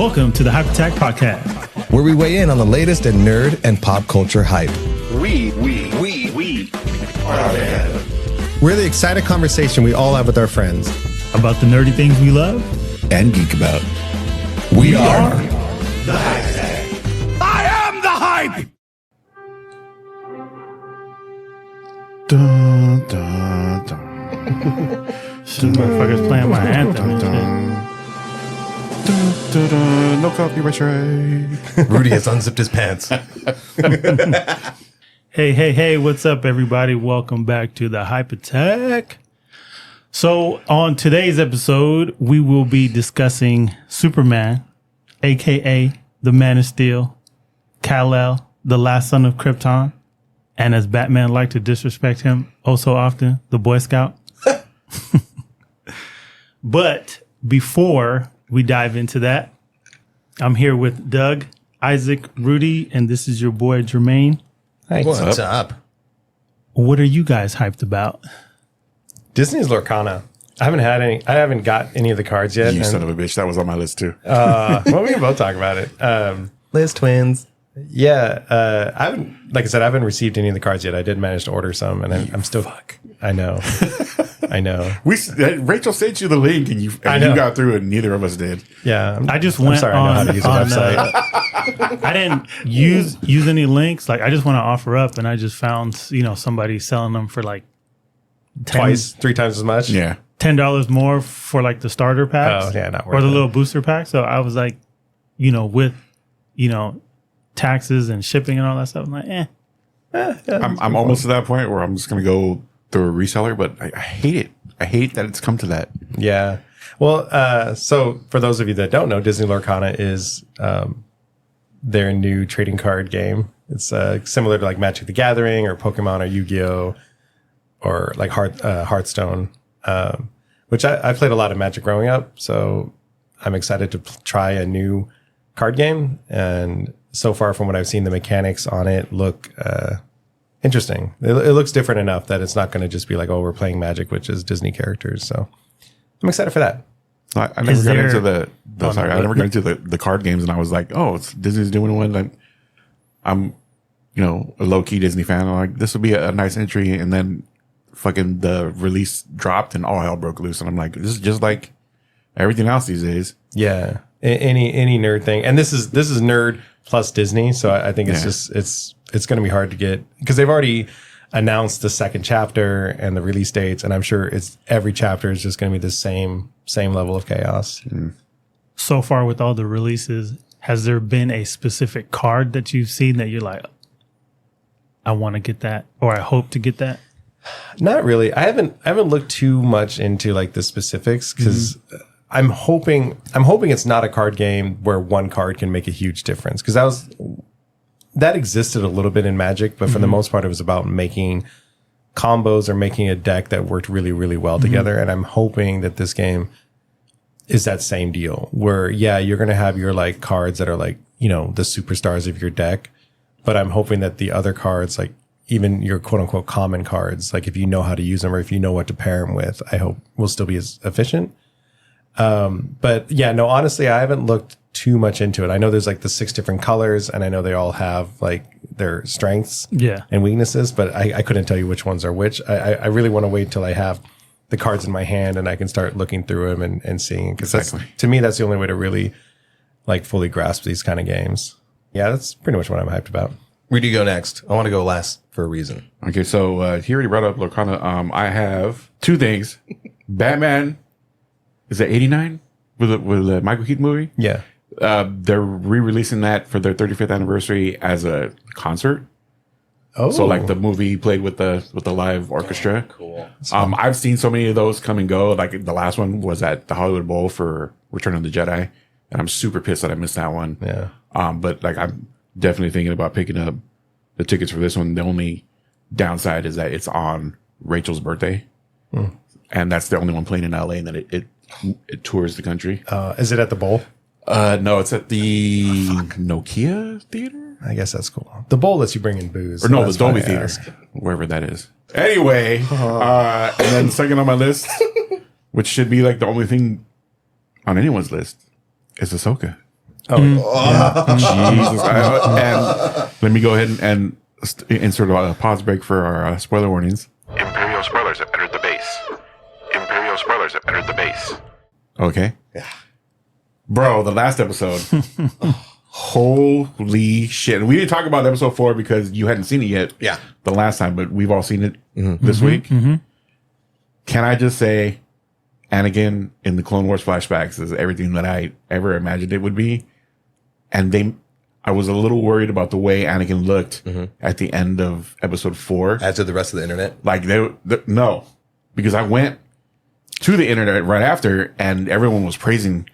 Welcome to the Hype Attack Podcast, where we weigh in on the latest in nerd and pop culture hype. We are We're the excited conversation we all have with our friends about the nerdy things we love and geek about. We are the Hype Attack. I am the hype. Dun, dun, dun. This motherfucker's playing my anthem and shit. Dun, dun, dun. No copyright strike. Rudy has unzipped his pants. Hey, what's up, everybody? Welcome back to the Hype Attack. So, on today's episode, we will be discussing Superman, aka the Man of Steel, Kal-El, the last son of Krypton, and as Batman liked to disrespect him oh so often, the Boy Scout. But before we dive into that, I'm here with Doug, Isaac, Rudy, and this is your boy Jermaine. What's up? What are you guys hyped about? Disney's Lorcana. I haven't got any of the cards yet. You son of a bitch. That was on my list too. Well, we can both talk about it. Liz twins. Yeah. I haven't received any of the cards yet. I did manage to order some, and I'm still. Fuck. I know. Rachel sent you the link, and you got through it. And neither of us did. Yeah. I just went I know how to use the website. I didn't use any links. Like I just want to offer up, and I just found somebody selling them for like three times as much. Yeah. $10 more for like the starter packs. Oh yeah, not worth or the it. little booster pack. So I was like, with taxes and shipping and all that stuff. I'm like, I'm almost to that point where I'm just gonna go through a reseller, but I hate it. I hate that it's come to that. Yeah. Well, so for those of you that don't know, Disney Lorcana is their new trading card game. It's similar to like Magic the Gathering or Pokemon or Yu-Gi-Oh! Or like Hearthstone, which I played a lot of Magic growing up. So I'm excited to try a new card game. And so far from what I've seen, the mechanics on it look interesting. It looks different enough that it's not going to just be like, oh, we're playing Magic, which is Disney characters. So I'm excited for that. I never got into I never got into the card games, and I was like, oh, Disney's doing one. Like, I'm, a low key Disney fan. I'm like, this would be a nice entry, and then fucking the release dropped, and all hell broke loose. And I'm like, this is just like everything else these days. Yeah, any nerd thing, and this is nerd plus Disney. So I think it's it's going to be hard to get because they've already announced the second chapter and the release dates, and I'm sure every chapter is just going to be the same level of chaos. so far with all the releases, has there been a specific card that you've seen that you're like, I want to get that, or I hope to get that? Not really. I haven't looked too much into like the specifics because I'm hoping it's not a card game where one card can make a huge difference, because that existed a little bit in Magic, but for the most part, it was about making combos or making a deck that worked really, really well together. And I'm hoping that this game is that same deal where, yeah, you're going to have your like cards that are like, the superstars of your deck. But I'm hoping that the other cards, like even your quote unquote common cards, like if you know how to use them or if you know what to pair them with, I hope will still be as efficient. But yeah, no, honestly, I haven't looked too much into it. I know there's like the 6 different colors, and I know they all have like their strengths and weaknesses, but I couldn't tell you which ones are which. I really want to wait till I have the cards in my hand and I can start looking through them and seeing, because to me, that's the only way to really like fully grasp these kind of games. Yeah, that's pretty much what I'm hyped about. Where do you go next? I want to go last for a reason. Okay, so he already brought up Lorcana. I have 2 things. Batman, is that 89 with the Michael Keaton movie? Yeah. They're re-releasing that for their 35th anniversary as a concert. Oh, so like the movie played with the live orchestra. Cool. I've seen so many of those come and go. Like the last one was at the Hollywood Bowl for Return of the Jedi, and I'm super pissed that I missed that one. Yeah. But like I'm definitely thinking about picking up the tickets for this one. The only downside is that it's on Rachel's birthday, and that's the only one playing in LA, and that it tours the country. Is it at the Bowl? No, it's at the Nokia Theater. I guess that's cool. The Bowl lets you bring in booze. Or no, the That's why Dolby I Theater, ask. wherever that is. Anyway, and then second on my list, which should be like the only thing on anyone's list, is Ahsoka. Jesus. And let me go ahead and insert a pause break for our spoiler warnings. Imperial spoilers have entered the base. Imperial spoilers have entered the base. Okay. Yeah. Bro, the last episode. Holy shit. And we didn't talk about episode 4 because you hadn't seen it yet. Yeah. The last time, but we've all seen it this week. Can I just say Anakin in the Clone Wars flashbacks is everything that I ever imagined it would be. And I was a little worried about the way Anakin looked at the end of episode 4. As did the rest of the internet. Like no, because I went to the internet right after and everyone was praising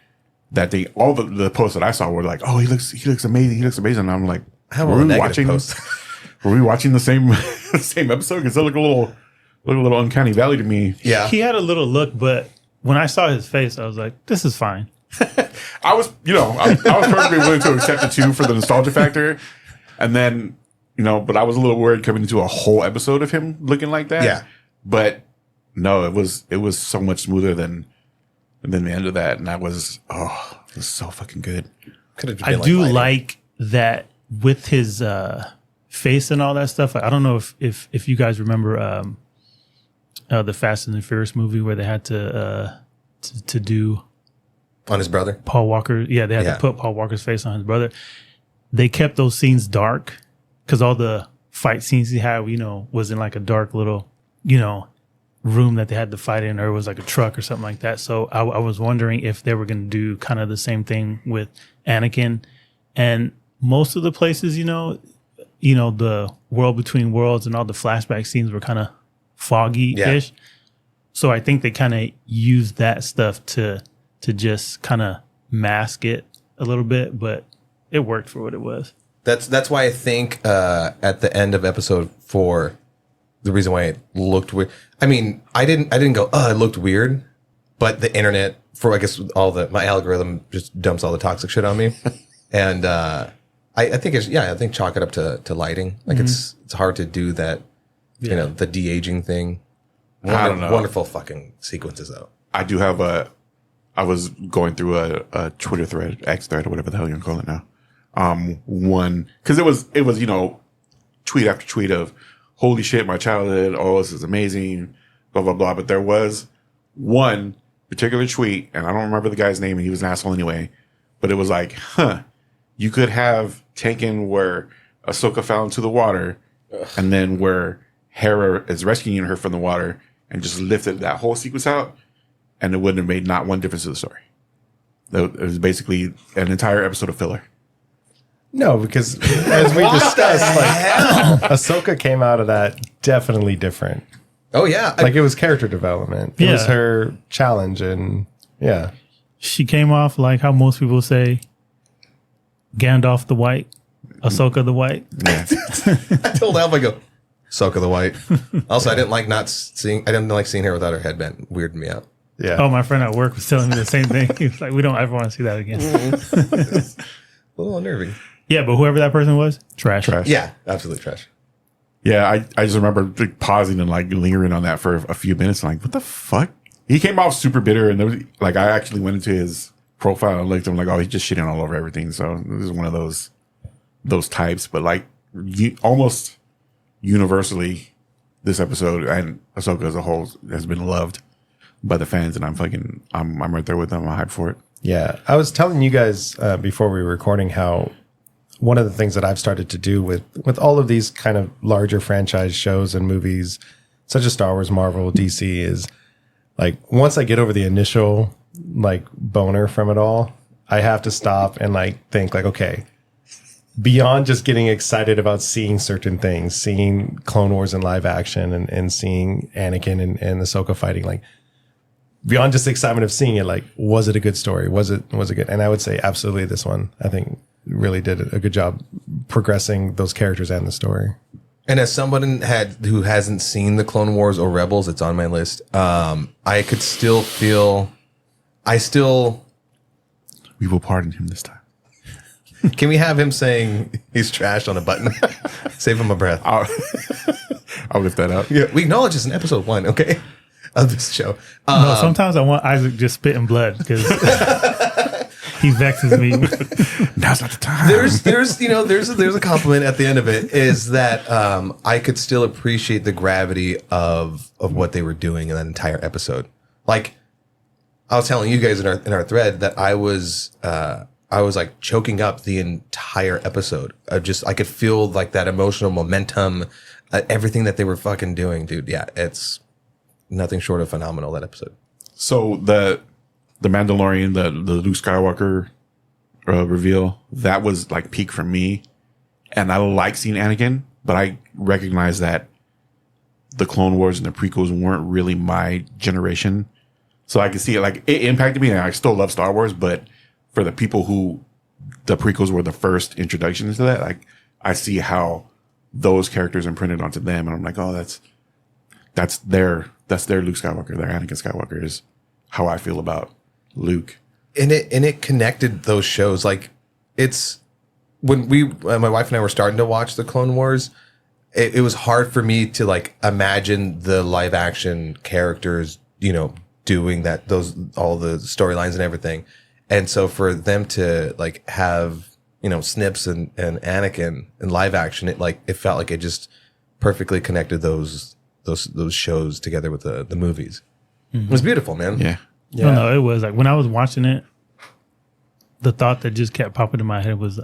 that all the posts that I saw were like, oh, he looks amazing. He looks amazing. And I'm like, were we watching the same episode? Because it looked a little uncanny valley to me. Yeah. He had a little look, but when I saw his face, I was like, this is fine. I was perfectly willing to accept the 2 for the nostalgia factor. And then, but I was a little worried coming into a whole episode of him looking like that. Yeah. But no, it was so much smoother than the end of that. And that was, it was so fucking good. I do like that with his face and all that stuff. I don't know if you guys remember the Fast and the Furious movie where they had to do on his brother, Paul Walker. Yeah, they had to put Paul Walker's face on his brother. They kept those scenes dark because all the fight scenes he had, was in like a dark little, room that they had to fight in, or it was like a truck or something like that. So I was wondering if they were going to do kind of the same thing with Anakin. And most of the places, the world between worlds and all the flashback scenes were kind of foggy-ish. Yeah. So I think they kind of used that stuff to just kind of mask it a little bit, but it worked for what it was. That's why I think at the end of episode 4, the reason why it looked weird. I mean, I didn't go, it looked weird, but the internet, for I guess my algorithm just dumps all the toxic shit on me, and I think chalk it up to lighting. Like it's hard to do that, the de-aging thing. I don't know. Wonderful fucking sequences though. I do have I was going through a Twitter thread, X thread, or whatever the hell you can call it now. One, because it was tweet after tweet of, holy shit, my childhood, this is amazing, blah, blah, blah. But there was one particular tweet, and I don't remember the guy's name, and he was an asshole anyway, but it was like, you could have taken where Ahsoka fell into the water, and then where Hera is rescuing her from the water, and just lifted that whole sequence out, and it wouldn't have made not one difference to the story. It was basically an entire episode of filler. No, because as we discussed, Ahsoka came out of that definitely different. Oh yeah, it was character development. It was her challenge, and she came off like how most people say, Gandalf the White, Ahsoka the White. Yeah. I told Alpha, I go, Ahsoka the White. Also, I didn't like seeing her without her headband. Weirded me out. Yeah. Oh, my friend at work was telling me the same thing. He was like, we don't ever want to see that again. A little unnerving. Yeah, but whoever that person was, trash. Yeah, absolutely trash. Yeah, I just remember pausing and lingering on that for a few minutes. And what the fuck? He came off super bitter, and there was I actually went into his profile and looked at him he's just shitting all over everything. So this is one of those types. But almost universally, this episode and Ahsoka as a whole has been loved by the fans, and I'm right there with them. I'm hyped for it. Yeah, I was telling you guys before we were recording how one of the things that I've started to do with all of these kind of larger franchise shows and movies, such as Star Wars, Marvel, DC, is once I get over the initial boner from it all, I have to stop and think okay, beyond just getting excited about seeing certain things, seeing Clone Wars in live action and seeing Anakin and Ahsoka fighting, beyond just the excitement of seeing it, was it a good story? Was it good? And I would say absolutely this one, I think, really did a good job progressing those characters and the story. And as someone who hasn't seen the Clone Wars or Rebels, it's on my list. I could still feel, we will pardon him this time. Can we have him saying he's trash on a button? Save him a breath. I'll lift that up. Yeah, we acknowledge this in episode 1, okay, of this show. No, sometimes I want Isaac just spitting blood because He vexes me. Now's not the time. There's a compliment at the end of it is that I could still appreciate the gravity of what they were doing in that entire episode. Like I was telling you guys in our thread that I was like choking up the entire episode. I could feel like that emotional momentum, everything that they were fucking doing, dude. Yeah, it's nothing short of phenomenal, that episode. So the Mandalorian, the Luke Skywalker reveal, that was like peak for me. And I like seeing Anakin, but I recognize that the Clone Wars and the prequels weren't really my generation. So I can see it, like, it impacted me, and I still love Star Wars, but for the people who the prequels were the first introduction into that, like, I see how those characters imprinted onto them, and I'm like, oh, that's their Luke Skywalker, their Anakin Skywalker is how I feel about Luke. And it connected those shows. Like, it's when my wife and I were starting to watch the Clone Wars, it was hard for me to like imagine the live action characters, doing all the storylines and everything. And so for them to like have, Snips and Anakin in live action, it felt like it just perfectly connected those shows together with the movies. Mm-hmm. It was beautiful, man. Yeah. No, it was like when I was watching it, the thought that just kept popping in my head was,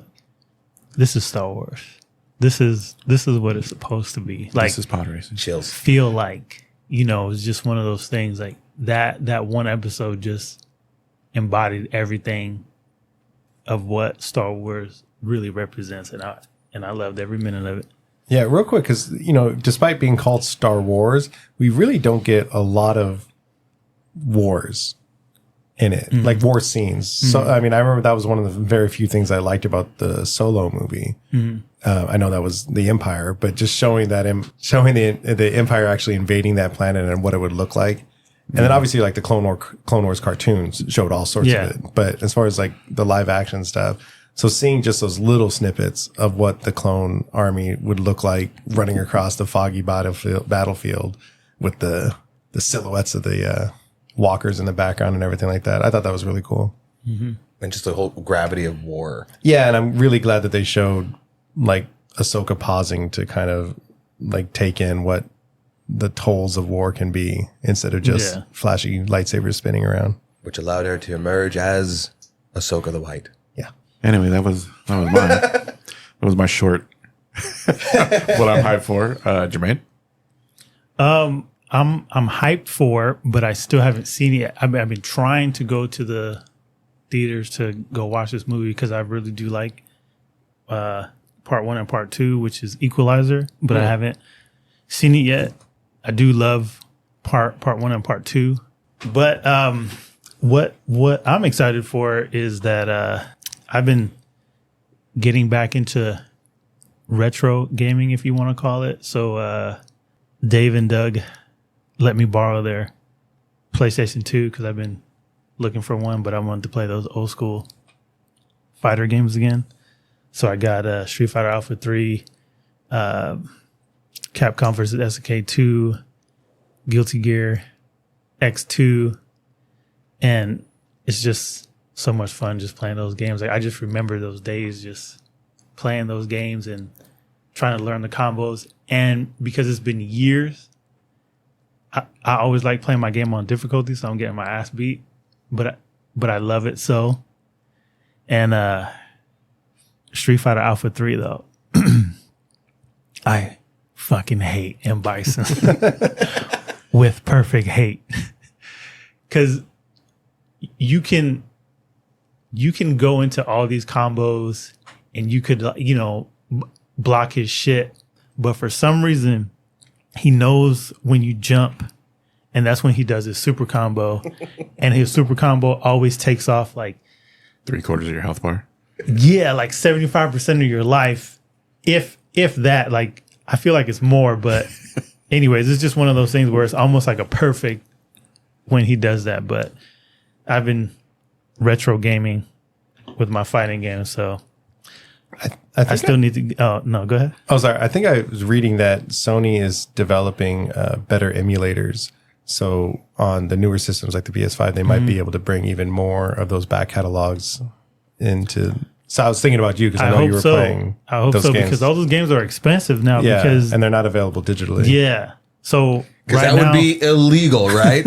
this is Star Wars. This is what it's supposed to be. Like, this is pod racing. Chills. Feel like, it's just one of those things like that one episode just embodied everything of what Star Wars really represents. And I loved every minute of it. Yeah, real quick, because, despite being called Star Wars, we really don't get a lot of wars in it, like war scenes. So, I mean, I remember that was one of the very few things I liked about the Solo movie. I know that was the Empire, but just showing the Empire actually invading that planet and what it would look like. And then obviously like the Clone Wars cartoons showed all sorts of it. But as far as like the live action stuff, so seeing just those little snippets of what the clone army would look like running across the foggy battlefield with the silhouettes of the walkers in the background and everything like that. I thought that was really cool. Mm-hmm. And just the whole gravity of war. Yeah, and I'm really glad that they showed like Ahsoka pausing to kind of like take in what the tolls of war can be instead of just flashy lightsabers spinning around. Which allowed her to emerge as Ahsoka the White. Yeah. Anyway, that was mine. That was my short. What I'm hyped for, Jermaine. I'm hyped for, but I still haven't seen it yet. I've been trying to go to the theaters to go watch this movie because I really do like part 1 and part 2, which is Equalizer, but I haven't seen it yet. I do love part 1 and part 2, but what I'm excited for is that I've been getting back into retro gaming, if you want to call it. So Dave and Doug let me borrow their PlayStation 2 because I've been looking for one, but I wanted to play those old school fighter games again. So I got Street Fighter Alpha 3, Capcom vs. SNK 2, Guilty Gear X2, and it's just so much fun just playing those games. Like, I just remember those days just playing those games and trying to learn the combos. And because it's been years, I always like playing my game on difficulty, so I'm getting my ass beat. But I love it so. And Street Fighter Alpha 3 though, I fucking hate M. Bison with perfect hate. Cause you can go into all these combos and you could, block his shit. But for some reason, he knows when you jump, and that's when he does his super combo. And his super combo always takes off like 3/4 of your health bar. Yeah, like 75% of your life. If that, like, I feel like it's more, but anyways, it's just one of those things where it's almost like a perfect when he does that. But I've been retro gaming with my fighting games, so I still need to. Oh no, go ahead. Oh, sorry. I think I was reading that Sony is developing better emulators. So on the newer systems like the PS5, they might be able to bring even more of those back catalogs into. So I was thinking about you because I know hope you were so. playing. I hope those so games. because all those games are expensive now. Yeah, Because and they're not available digitally. yeah, so Because right that now, would be illegal, right?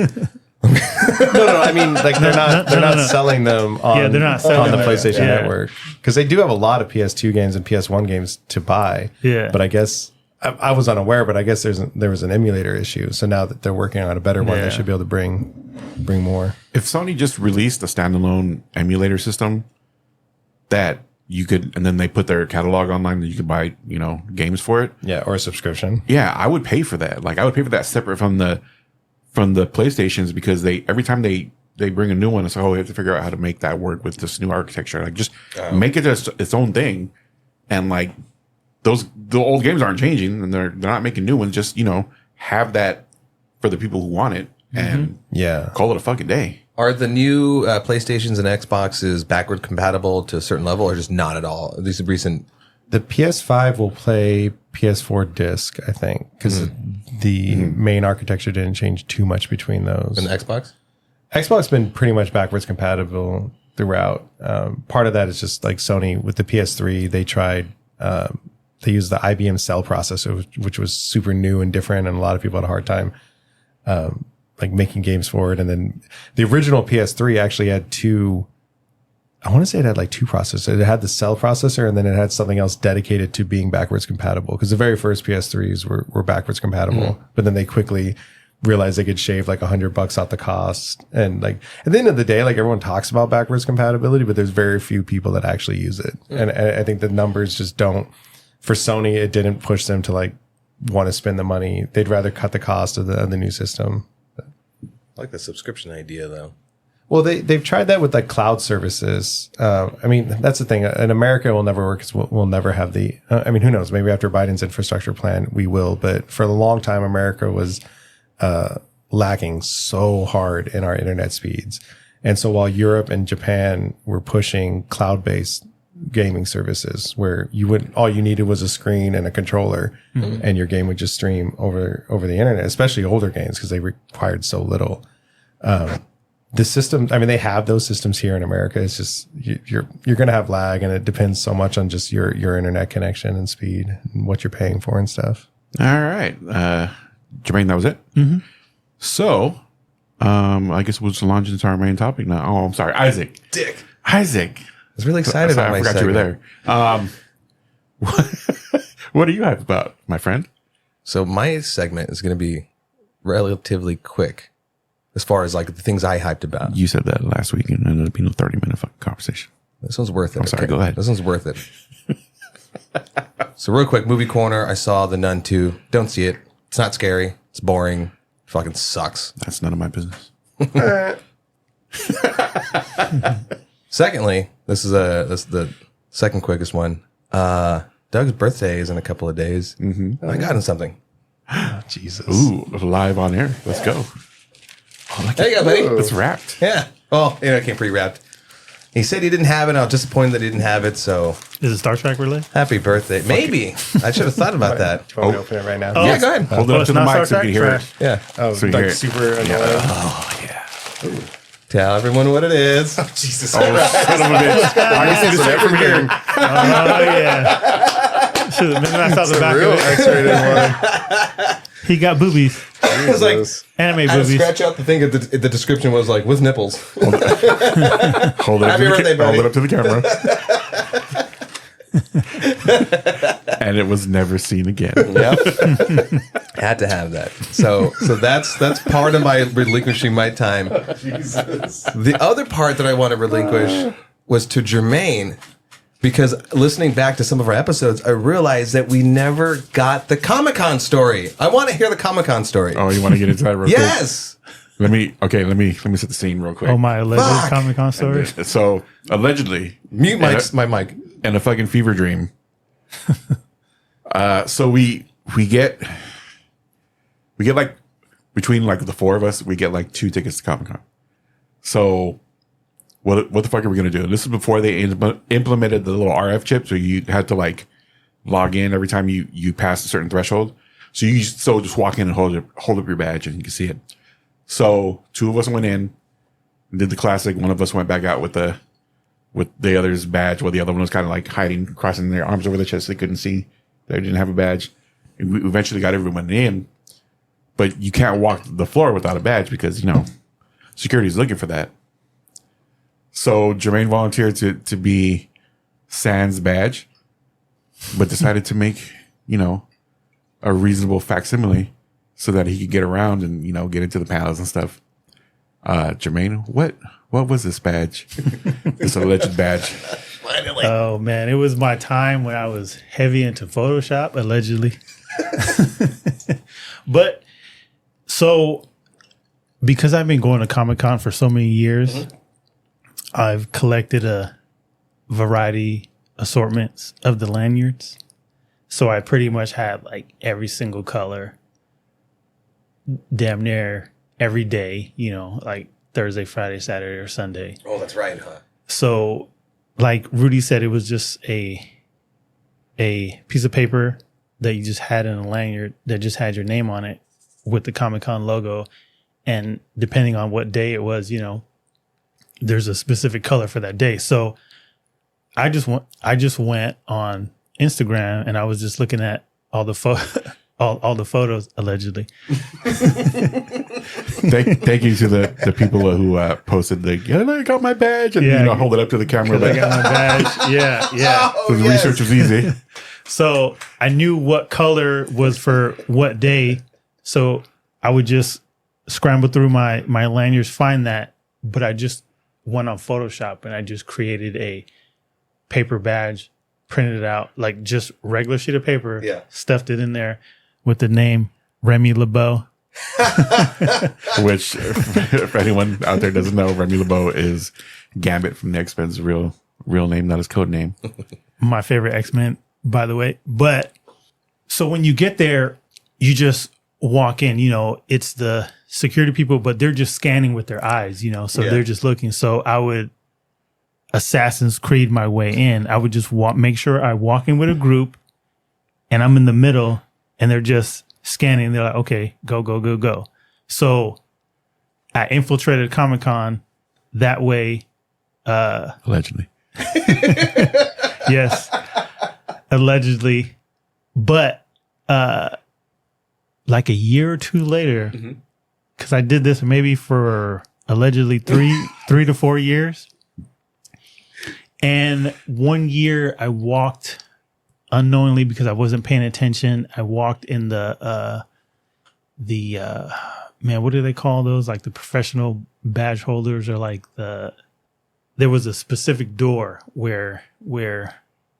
No, I mean like they're not no. selling them on, Yeah, they're not selling on the them. PlayStation Yeah. Network because they do have a lot of PS2 games and PS1 games to buy. Yeah. but I guess I was unaware, but I guess there was an emulator issue. So now that they're working on a better one, Yeah. they should be able to bring more. If Sony just released a standalone emulator system that you could, and then they put their catalog online that you could buy, games for it. Yeah, or a subscription. Yeah, I would pay for that. Like I would pay for that separate from the PlayStations because every time they bring a new one, it's like, oh, we have to figure out how to make that work with this new architecture. Like just make it its own thing, and like the old games aren't changing, and they're not making new ones. Just have that for the people who want it, and Yeah. call it a fucking day. Are the new PlayStations and Xboxes backward compatible to a certain level, or just not at all? These recent. The PS5 will play PS4 disc, I think, because the main architecture didn't change too much between those. And the Xbox? Xbox been pretty much backwards compatible throughout. Part of that is just like Sony with the PS3. They tried. They used the IBM Cell processor, which was super new and different, and a lot of people had a hard time like making games for it. And then the original PS3 actually had two. I want to say it had like two processors. It had the Cell processor, and then it had something else dedicated to being backwards compatible. Because the very first PS3s were backwards compatible, but then they quickly realized they could shave like $100 off the cost. And like at the end of the day, like everyone talks about backwards compatibility, but there's very few people that actually use it. And I think the numbers just don't. For Sony, it didn't push them to like want to spend the money. They'd rather cut the cost of the new system. I like the subscription idea, though. Well, they've tried that with like cloud services. I mean, that's the thing. In America, it will never work because we'll never have the. I mean, who knows? Maybe after Biden's infrastructure plan, we will. But for a long time, America was lagging so hard in our internet speeds. And so while Europe and Japan were pushing cloud-based gaming services, where all you needed was a screen and a controller, and your game would just stream over the internet, especially older games because they required so little. The system, I mean, they have those systems here in America. It's just you're going to have lag, and it depends so much on just your internet connection and speed and what you're paying for and stuff. All right, Jermaine, that was it. Mm-hmm. So, I guess we'll just launch into our main topic now. Oh, I'm sorry, Isaac. Isaac. I was really excited about my I forgot segment. you were there. What are you hyped about, my friend? So my segment is going to be relatively quick as far as like the things I hyped about. You said that last week and it ended up being a 30-minute fucking conversation. This one's worth it. I'm sorry, go ahead. This one's worth it. So real quick, movie corner. I saw The Nun 2. Don't see it. It's not scary. It's boring. It fucking sucks. That's none of my business. Secondly, this is the second quickest one. Doug's birthday is in a couple of days. Mm-hmm. I got him something. Jesus. Ooh, live on air. Let's go. There you go, buddy. It's wrapped. Yeah. Well, it came pre-wrapped. He said he didn't have it. I was disappointed that he didn't have it. So is it Star Trek related? happy birthday. Maybe. I should have thought about that. Do you want me to open it right now? Yeah, go ahead. Hold it Oh, up to it's the not mic so Star you can Trek? hear it. Yeah. Oh, So you like hear it. super annoying. Tell everyone what it is. Jesus. Oh, son of a bitch. I can see the shit from here. Oh yeah. Should have I saw the back Real of it. X-rated one. He got boobies, It's like anime I had to boobies. scratch out the thing. The description was like with nipples. Hold it up Happy to birthday, the, hold buddy. it up to the camera. And it was never seen again. Yep. Had to have that. So that's part of my relinquishing my time. The other part that I want to relinquish was to Jermaine, because listening back to some of our episodes, I realized that we never got the Comic-Con story. I want to hear the Comic-Con story. Oh, you want to get into that real Yes. quick? Let me set the scene real quick. Oh, my alleged Fuck. Comic-Con story. So allegedly, Mute my mic. in a fucking fever dream. So we get like between like the four of us, we get like 2 tickets to Comic-Con. So what the fuck are we gonna do? This is before they implemented the little RF chip, so you had to like log in every time you pass a certain threshold. So you just walk in and hold up your badge and you can see it. So 2 of us went in, did the classic. One of us went back out with the with the other's badge, while the other one was kind of like hiding, crossing their arms over their chest. They couldn't see they didn't have a badge. And we eventually got everyone in, but you can't walk the floor without a badge because, you know, security's looking for that. So Jermaine volunteered to be Sans badge, but decided to make, you know, a reasonable facsimile so that he could get around and, you know, get into the panels and stuff. Jermaine, what was this badge? This alleged badge. Oh man, it was my time when I was heavy into Photoshop, allegedly. But so because I've been going to Comic-Con for so many years, I've collected a variety assortments of the lanyards. So I pretty much had like every single color damn near every day, you know, like Thursday, Friday, Saturday, or Sunday. Oh, that's right, huh? So like Rudy said, it was just a piece of paper that you just had in a lanyard that just had your name on it with the Comic-Con logo. And depending on what day it was, you know, there's a specific color for that day. So I just went on Instagram and I was just looking at all the all the photos, allegedly. Thank you to the people who posted I got my badge and, you know, hold it up to the camera. I got my badge. Yeah. So the research was easy. So I knew what color was for what day. So I would just scramble through my lanyards, find that. But I just went on Photoshop and I just created a paper badge, printed it out, like just regular sheet of paper, stuffed it in there with the name Remy LeBeau. Which, if anyone out there doesn't know, Remy LeBeau is Gambit from the X-Men's real name, not his code name. My favorite X-Men, by the way. But so when you get there, you just walk in, you know, it's the security people, but they're just scanning with their eyes, you know, so they're just looking. So I would Assassin's Creed my way in. I would just make sure I walk in with a group and I'm in the middle and they're just scanning. They're like, okay, go. So I infiltrated Comic-Con that way. Allegedly. Yes, allegedly. But like a year or two later, because I did this maybe for allegedly three to 4 years. And 1 year I walked unknowingly because I wasn't paying attention. I walked in the man, what do they call those? Like the professional badge holders, or like there was a specific door where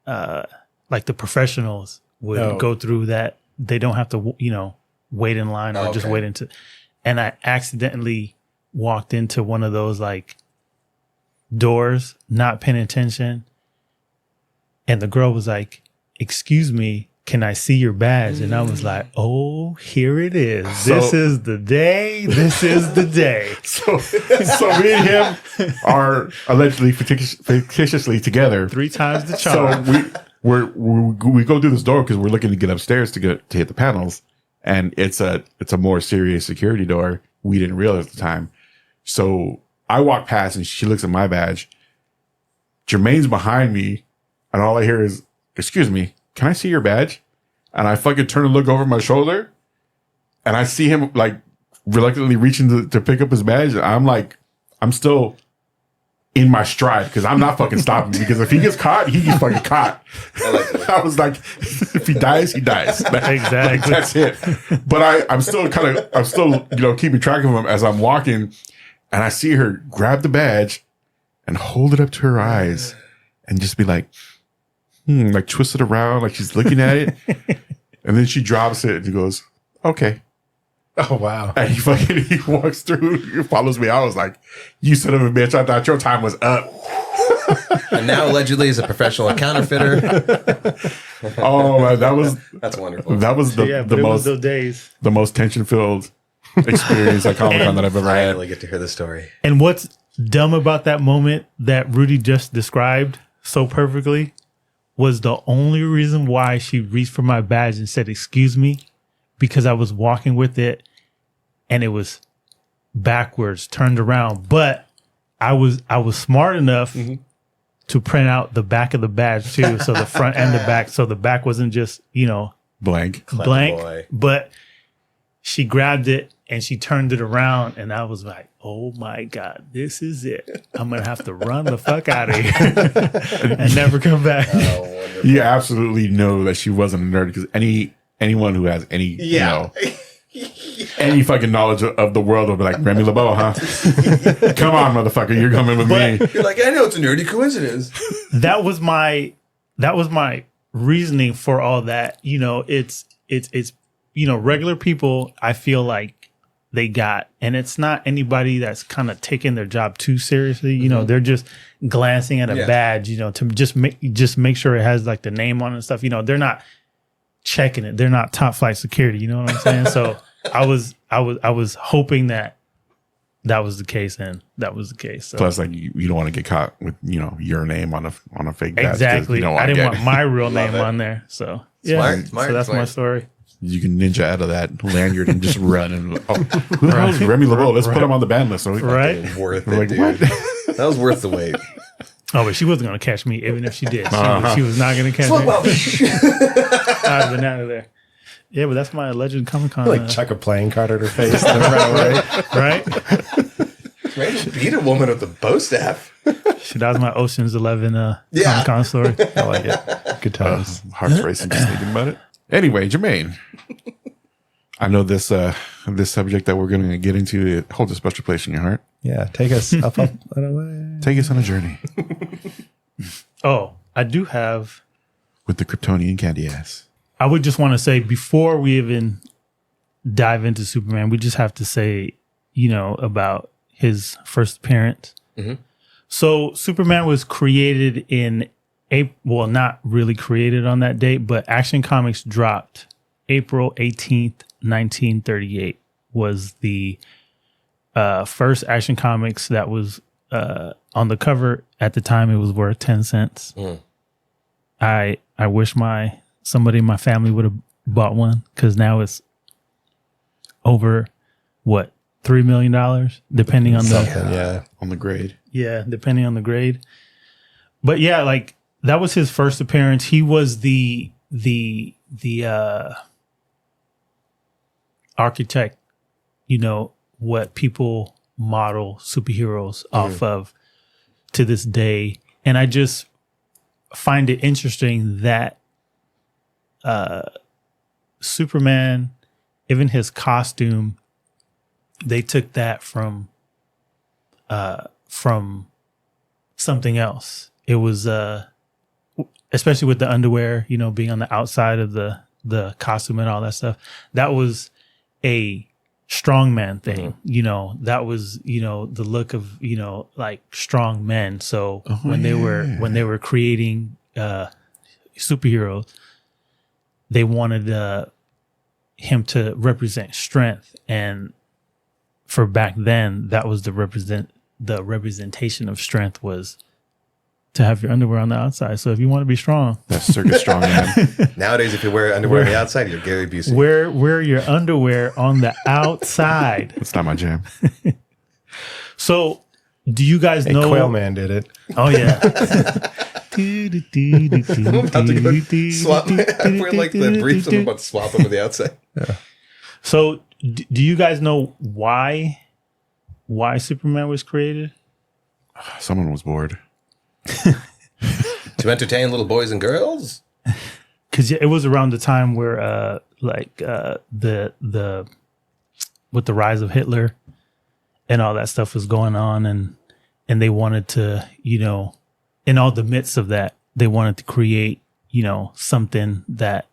like the professionals would go through that. They don't have to, you know, wait in line or just wait into. And I accidentally walked into one of those like doors, not paying attention. And the girl was like, "Excuse me, can I see your badge?" And I was like, "Oh, here it is. This is the day. This is the day." So me and him are allegedly fictitiously together 3 times the charm. So we go through this door because we're looking to get upstairs to hit the panels, and it's a more serious security door. We didn't realize at the time. So I walk past and she looks at my badge. Jermaine's behind me, and all I hear is, "Excuse me, can I see your badge?" And I fucking turn and look over my shoulder, and I see him like reluctantly reaching to pick up his badge. And I'm like, I'm still in my stride because I'm not fucking stopping, because if he gets caught, he gets fucking caught. I was like, if he dies, he dies. Exactly. That's it. But I'm still you know, keeping track of him as I'm walking, and I see her grab the badge and hold it up to her eyes and just be like, like twist it around like she's looking at it. And then she drops it and he goes, "Okay." Oh, wow. And he walks through, he follows me. I was like, "You son of a bitch, I thought your time was up." And now allegedly is a professional counterfeiter. Oh man, that's wonderful. That was the most tension filled experience at Comic-Con that I've ever I had. really get to hear the story. And what's dumb about that moment that Rudy just described so perfectly was the only reason why she reached for my badge and said, "Excuse me," because I was walking with it and it was backwards, turned around. But I was smart enough to print out the back of the badge too. So the front and the back. So the back wasn't just, Blank. blank, boy. but she grabbed it and she turned it around, and I was like, oh my God, this is it. I'm going to have to run the fuck out of here and never come back. You absolutely know that she wasn't a nerd because anyone who has any, any fucking knowledge of the world will be like, Remy LeBeau, huh? Come on, motherfucker, you're coming with me. You're like, I know it's a nerdy coincidence. That was my reasoning for all that. It's regular people, I feel like they got, and it's not anybody that's kind of taking their job too seriously. They're just glancing at a badge, to just make sure it has like the name on it and stuff. They're not checking it. They're not top flight security. You know what I'm saying? So I was hoping that was the case, and that was the case. So. Plus, like you don't want to get caught with your name on a fake badge. Exactly. I didn't want my real name on there. So Smart, so that's my story. You can ninja out of that lanyard and just run. And who the hell is Remy LeBeau? Let's put him on the ban list. So Right? Worth it, like, dude. what? That was worth the wait. Oh, but she wasn't going to catch me, even if she did. She was not going to catch me. I'd have been out of there. Yeah, but that's my alleged Comic-Con. Like chuck a playing card at her face and then run away. Right? Ready to beat a woman with a bow staff. That was my Ocean's 11 Comic-Con story. I like it. Good times. Heart's racing just thinking about it. Anyway, Jermaine, I know this subject that we're going to get into, it holds a special place in your heart. Yeah, take us up and away. Take us on a journey Oh, I do have. with the Kryptonian candy ass. I would just want to say, before we even dive into Superman, we just have to say, about his first appearance. Mm-hmm. So Superman was created in April, well, not really created on that date, but Action Comics dropped April 18th, 1938 was the first Action Comics that was on the cover. At the time, it was worth 10 cents. I wish somebody in my family would have bought one, because now it's over $3 million, depending on On the grade. depending on the grade. But yeah, like that was his first appearance. He was the architect, what people model superheroes off of to this day. And I just find it interesting that Superman, even his costume, they took that from something else. It was especially with the underwear, being on the outside of the costume and all that stuff. That was a strongman thing. That was, the look of, like strong men. So when they were creating superheroes, they wanted him to represent strength. And for back then, that was the representation of strength was to have your underwear on the outside. So if you want to be strong, That's circus strong man. Nowadays, if you wear underwear on the outside, you're Gary Busey. wear your underwear on the outside. It's not my jam. So do you guys Hey, know? Quail Man did it. Oh yeah. I'm about to go swap. We're like the briefs. I'm about to swap them to the outside. So do you guys know why Superman was created? Someone was bored. To entertain little boys and girls. Because it was around the time where the with the rise of Hitler and all that stuff was going on, and they wanted to, in all the midst of that, they wanted to create, something that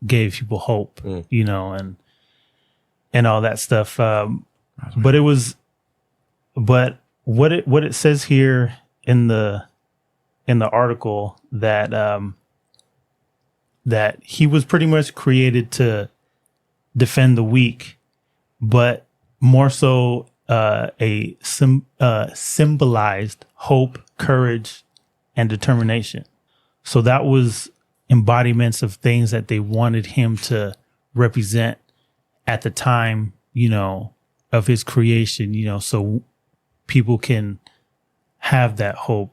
gave people hope, and all that stuff. But what it says here in the article that that he was pretty much created to defend the weak, but more so symbolized hope, courage, and determination. So that was embodiments of things that they wanted him to represent at the time, of his creation, so people can have that hope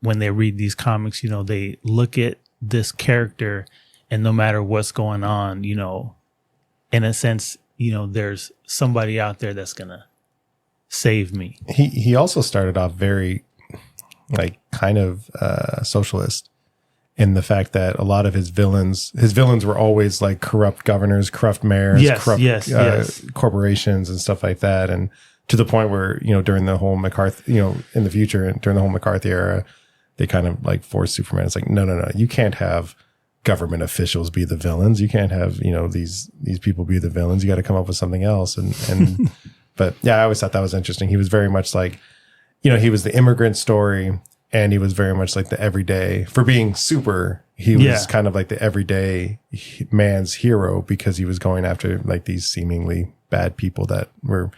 when they read these comics, you know, they look at this character, and no matter what's going on, you know, in a sense, you know, there's somebody out there that's gonna save me. He also started off very like kind of socialist in the fact that a lot of his villains were always like corrupt governors, corrupt mayors, corrupt corporations and stuff like that. And to the point where, you know, during the whole McCarthy, you know, in the future, during the whole McCarthy era, they kind of like forced Superman. It's like, no, you can't have government officials be the villains. You can't have, you know, these people be the villains. You got to come up with something else. And but yeah, I always thought that was interesting. He was very much like, you know, he was the immigrant story, and he was very much like the everyday. For being super, he was kind of like the everyday man's hero, because he was going after like these seemingly bad people that were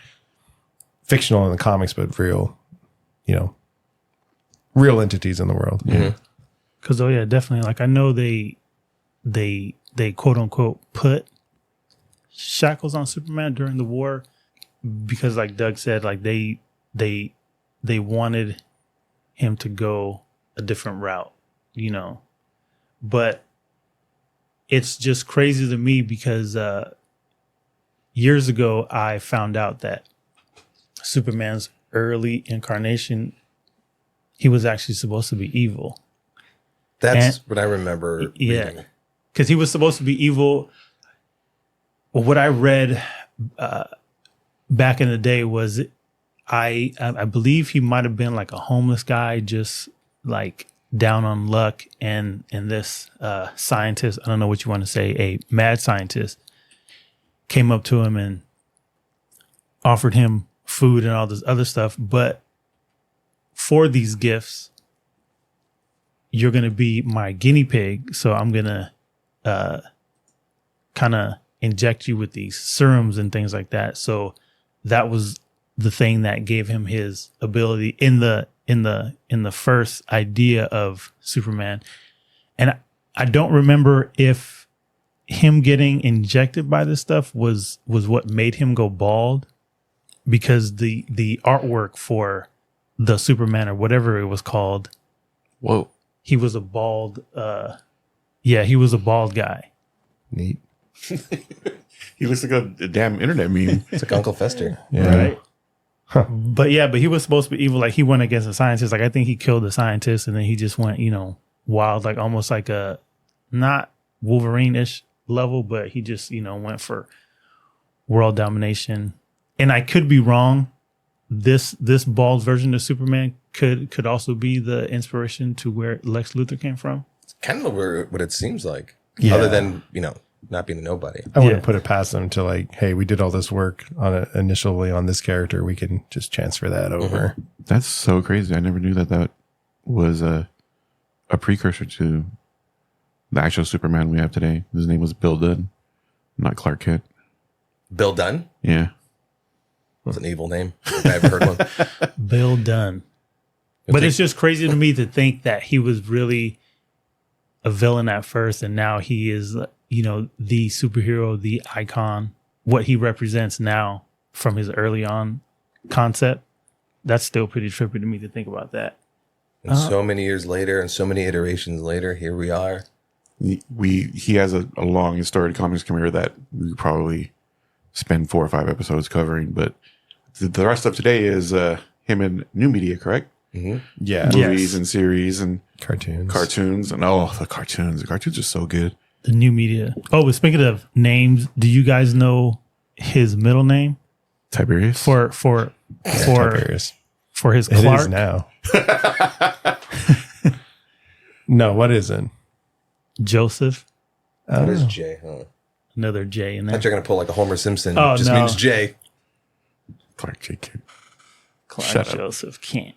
fictional in the comics, but real, you know, real entities in the world. Mm-hmm. Because definitely. Like I know they quote unquote put shackles on Superman during the war, because like Doug said, like they wanted him to go a different route, you know. But it's just crazy to me because years ago I found out that Superman's early incarnation, he was actually supposed to be evil. That's what I remember. Yeah, because he was supposed to be evil. Well, what I read back in the day was I believe he might have been like a homeless guy, just like down on luck, and this scientist, I don't know what you want to say, a mad scientist, came up to him and offered him food and all this other stuff. But for these gifts, you're going to be my guinea pig. So I'm going to kind of inject you with these serums and things like that. So that was the thing that gave him his ability in the first idea of Superman. And I don't remember if him getting injected by this stuff was what made him go bald, because the artwork for the Superman or whatever it was called, Whoa. he was a bald he was a bald guy. Neat. He looks like a damn internet meme. It's like Uncle Fester. Yeah. Right. But he was supposed to be evil. Like he went against the scientist. Like I think he killed the scientist, and then he just went, you know, wild, like almost like a not Wolverine-ish level, but he just, you know, went for world domination. And I could be wrong. This bald version of Superman could also be the inspiration to where Lex Luthor came from. It's kind of what it seems like. Yeah. Other than, you know, not being a nobody. I wouldn't put it past them to like, hey, we did all this work on it initially on this character. We can just transfer that over. That's so crazy. I never knew that was a precursor to the actual Superman we have today. His name was Bill Dunn, not Clark Kent. Bill Dunn? Yeah. That's an evil name. If I ever heard one. Bill Dunn. But it's just crazy to me to think that he was really a villain at first, and now he is, you know, the superhero, the icon, what he represents now from his early on concept. That's still pretty trippy to me to think about that. And so many years later and so many iterations later, here we are. He has a long and storied comics career that we could probably spend 4 or 5 episodes covering, but the rest of today is him in new media, correct? Mm-hmm. Yeah. Movies and series and Cartoons. And the cartoons are so good. The new media. Oh, but speaking of names, do you guys know his middle name Tiberius for Tiberius. for his It Clark? is now. No, what is it? Joseph. What is J, huh? Another J in I there. thought you're going to pull like a Homer Simpson. Oh, Just no. means J. Clark J. Kent. Clark Shut up. Joseph Kent.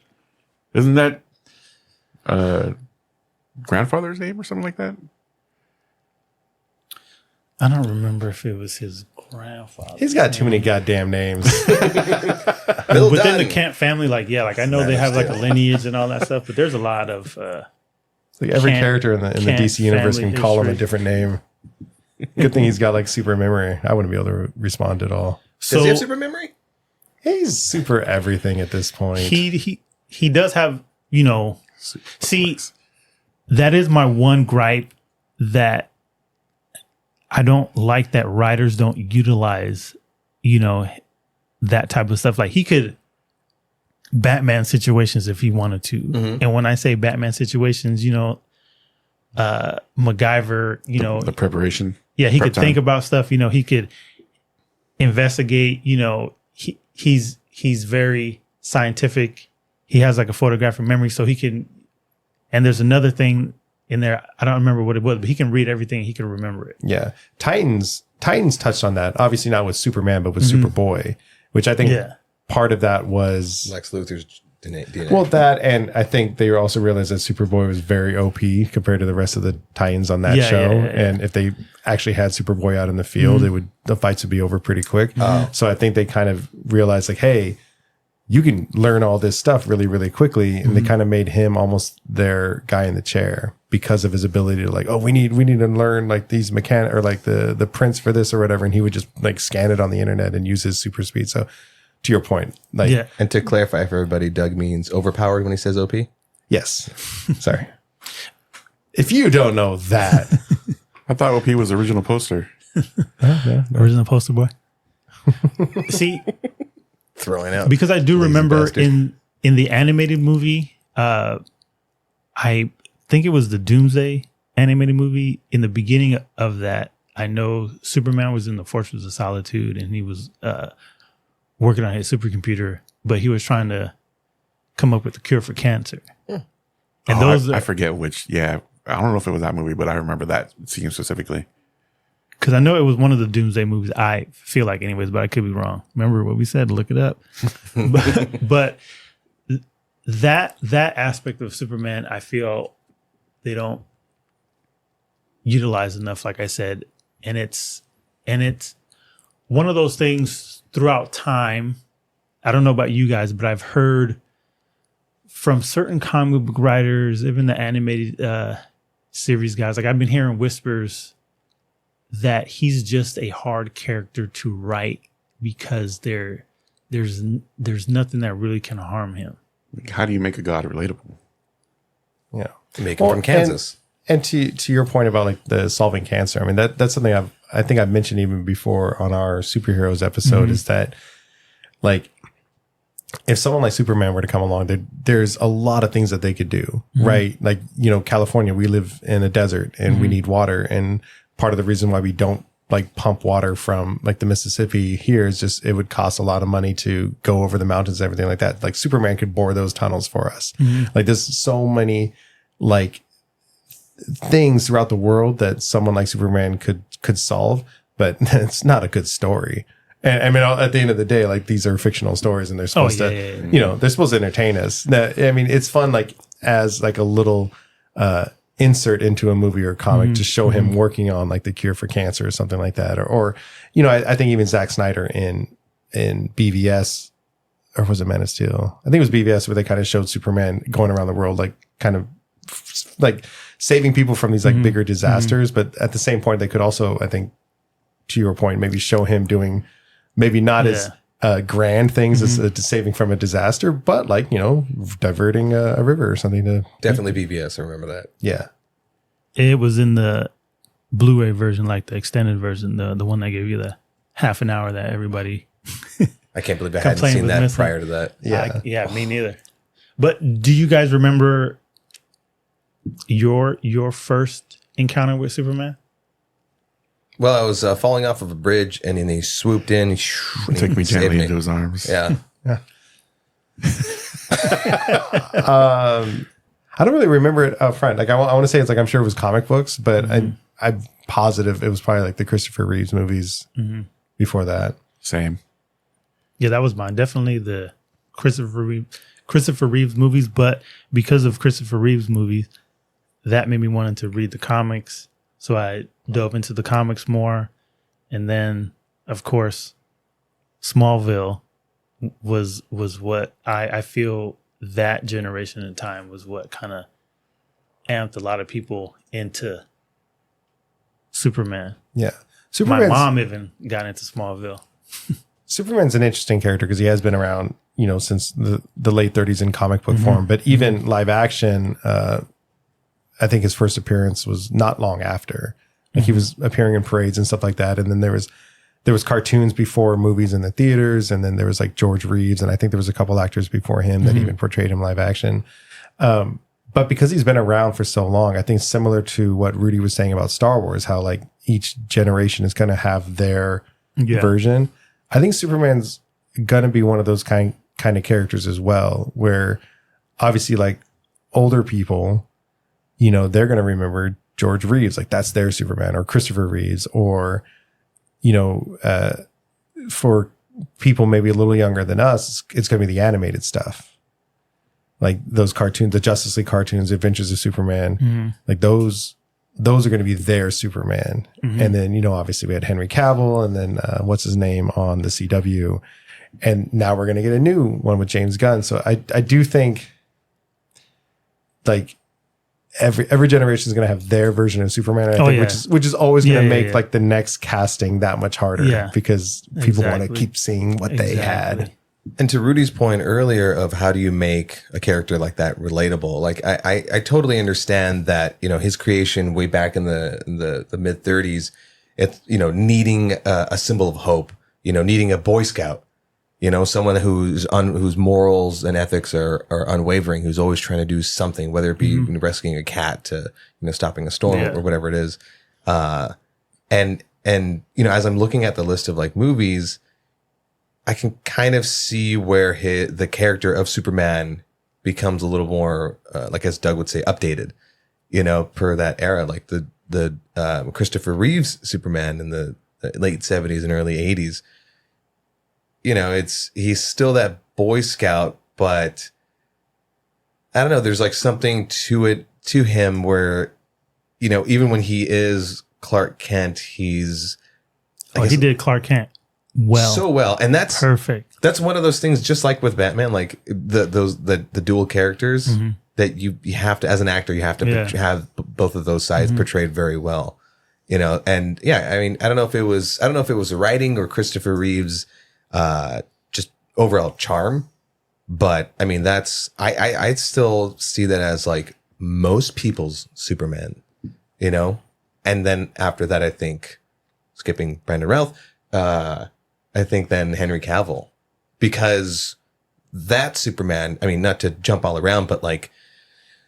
Isn't that grandfather's name or something like that? I don't remember if it was his grandfather. He's got too many goddamn names. Bill Within Dunn. the Kent family, like I know they have like a lineage and all that stuff, but there's a lot of Like every Kent- character in the Kent DC universe can family call him a history. different name. Good thing he's got like super memory. I wouldn't be able to respond at all. so Does he have super memory? He's super everything at this point. he does have, you know, See, that is my one gripe, that I don't like that writers don't utilize, that type of stuff. Like, he could Batman situations if he wanted to. Mm-hmm. And when I say Batman situations, MacGyver, the preparation. yeah, he prep could time. think about stuff, he could investigate, he's very scientific. He has like a photographic memory, so he can, and there's another thing in there, I don't remember what it was, but he can read everything, he can remember it. Yeah. Titans touched on that. Obviously not with Superman, but with Superboy, which I think part of that was Lex Luthor's DNA. well, that, and I think they also realized that Superboy was very OP compared to the rest of the Titans on that show. Yeah. And if they actually had Superboy out in the field, the fights would be over pretty quick. So I think they kind of realized, like, hey, you can learn all this stuff really, really quickly. And they kind of made him almost their guy in the chair because of his ability to, like, oh, we need to learn like these or like the prints for this or whatever. And he would just like scan it on the internet and use his super speed. So to your point, like, Yeah. And to clarify for everybody, Doug means overpowered when he says OP. yes, sorry. If you don't know that, I thought OP was the original poster. Original poster boy. See, Throwing out. because I do Lazy remember bastard. in the animated movie, I think it was the Doomsday animated movie. In the beginning of that, I know Superman was in the Fortress of Solitude and he was working on his supercomputer, but he was trying to come up with a cure for cancer. And those I forget which. Yeah, I don't know if it was that movie, but I remember that scene specifically. because I know it was one of the Doomsday movies. I feel like, anyways, but I could be wrong. Remember what we said? Look it up. but that aspect of Superman, I feel they don't utilize enough. Like I said, and it's one of those things throughout time. I don't know about you guys, but I've heard from certain comic book writers, even the animated series guys, like I've been hearing whispers that he's just a hard character to write because there's nothing that really can harm him. Like, how do you make a god relatable? yeah. Make him from Kansas. And to your point about like the solving cancer, I mean, that's something I think I've mentioned even before on our superheroes episode, is that, like, if someone like Superman were to come along, there's a lot of things that they could do, right? Like, California, we live in a desert and we need water. And part of the reason why we don't like pump water from like the Mississippi here is just, it would cost a lot of money to go over the mountains and everything like that. Like, Superman could bore those tunnels for us. Like, there's so many like things throughout the world that someone like Superman could solve, but it's not a good story. And I mean, at the end of the day, like, these are fictional stories and they're supposed they're supposed to entertain us. Now, I mean, it's fun, like, as like a little insert into a movie or a comic to show him working on like the cure for cancer or something like that. Or I think even Zack Snyder in BVS, or was it Man of Steel? I think it was BVS, where they kind of showed Superman going around the world, like, kind of like saving people from these like bigger disasters. But at the same point, they could also, I think, to your point, maybe show him doing maybe not as grand things as saving from a disaster, but like, diverting a river or something to. Definitely BBS. I remember that. Yeah. It was in the Blu-ray version, like the extended version, the one that gave you the half an hour that everybody. I can't believe I hadn't Complaint seen was that missing. prior to that. Yeah. Me neither. But do you guys remember your first encounter with Superman? Well, I was falling off of a bridge, and then he swooped in. He took me gently into his arms. Yeah. I don't really remember it up front. Like, I want to say it's like, I'm sure it was comic books, but I'm positive it was probably like the Christopher Reeves movies before that. Same. Yeah, that was mine. Definitely the Christopher Reeves movies, but because of Christopher Reeves movies, that made me wanting to read the comics. So I dove into the comics more. And then, of course, Smallville was what I feel that generation in time was what kind of amped a lot of people into Superman. Yeah. My mom even got into Smallville. Superman's an interesting character because he has been around you know, since the late 30s in comic book form. But even live action, I think his first appearance was not long after. Like he was appearing in parades and stuff like that. And then there was cartoons before movies in the theaters. And then there was like George Reeves. And I think there was a couple actors before him that even portrayed him live action. But because he's been around for so long, I think similar to what Rudy was saying about Star Wars, how like each generation is going to have their version. I think Superman's going to be one of those kind of characters as well, where obviously like older people, you know, they're going to remember George Reeves, like that's their Superman, or Christopher Reeves, or, you know, for people maybe a little younger than us, it's going to be the animated stuff. Like those cartoons, the Justice League cartoons, Adventures of Superman, like those are going to be their Superman. And then, you know, obviously we had Henry Cavill, and then what's his name on the CW. And now we're going to get a new one with James Gunn. So I do think like every generation is going to have their version of Superman, I think, which is always going to make like the next casting that much harder because people want to keep seeing what they had. And to Rudy's point earlier of how do you make a character like that relatable? Like I totally understand that, you know, his creation way back in the mid 30s, it's, you know, needing a symbol of hope, you know, needing a Boy Scout, you know, someone whose morals and ethics are unwavering, who's always trying to do something, whether it be rescuing a cat to, you know, stopping a storm or whatever it is. And, you know, as I'm looking at the list of like movies, I can kind of see where the character of Superman becomes a little more, like as Doug would say, updated, you know, per that era, like the Christopher Reeves Superman in the late 70s and early 80s. You know, he's still that Boy Scout, but I don't know, there's like something to him where, you know, even when he is Clark Kent, he's, he did Clark Kent so well, and that's perfect. That's one of those things, just like with Batman, like the dual characters that you have to, as an actor, you have to have both of those sides portrayed very well, you know. And I mean, I don't know if it was the writing or Christopher Reeves, just overall charm, but I mean, that's I still see that as like most people's Superman, you know. And then after that, I think skipping Brandon Routh, I think then Henry Cavill, because that Superman, I mean, not to jump all around, but like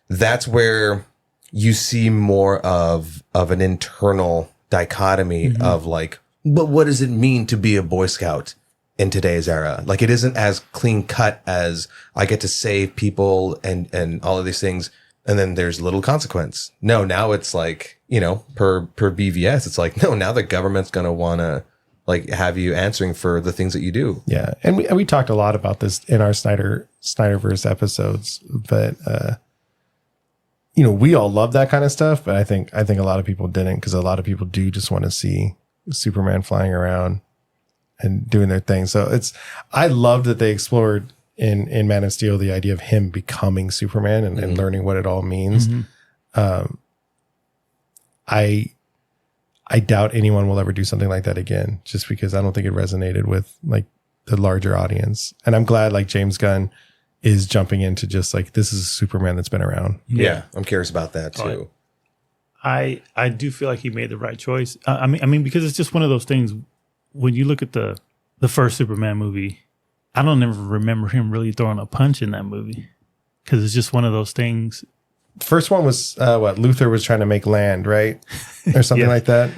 that's where you see more of an internal dichotomy of like, but what does it mean to be a Boy Scout in today's era? Like it isn't as clean cut as I get to save people and all of these things, and then there's little consequence. No, now it's like, you know, per BVS, it's like, no, now the government's going to want to like have you answering for the things that you do. Yeah. And we talked a lot about this in our Snyderverse episodes, but, you know, we all love that kind of stuff, but I think a lot of people didn't, because a lot of people do just want to see Superman flying around and doing their thing. So I loved that they explored in Man of Steel the idea of him becoming Superman and learning what it all means. I doubt anyone will ever do something like that again, just because I don't think it resonated with like the larger audience. And I'm glad like James Gunn is jumping into just like, this is a Superman that's been around. Yeah. I'm curious about that too. I do feel like he made the right choice. I mean, because it's just one of those things when you look at the first Superman movie, I don't ever remember him really throwing a punch in that movie, because it's just one of those things. First one was Luthor was trying to make land, right? Or something like that.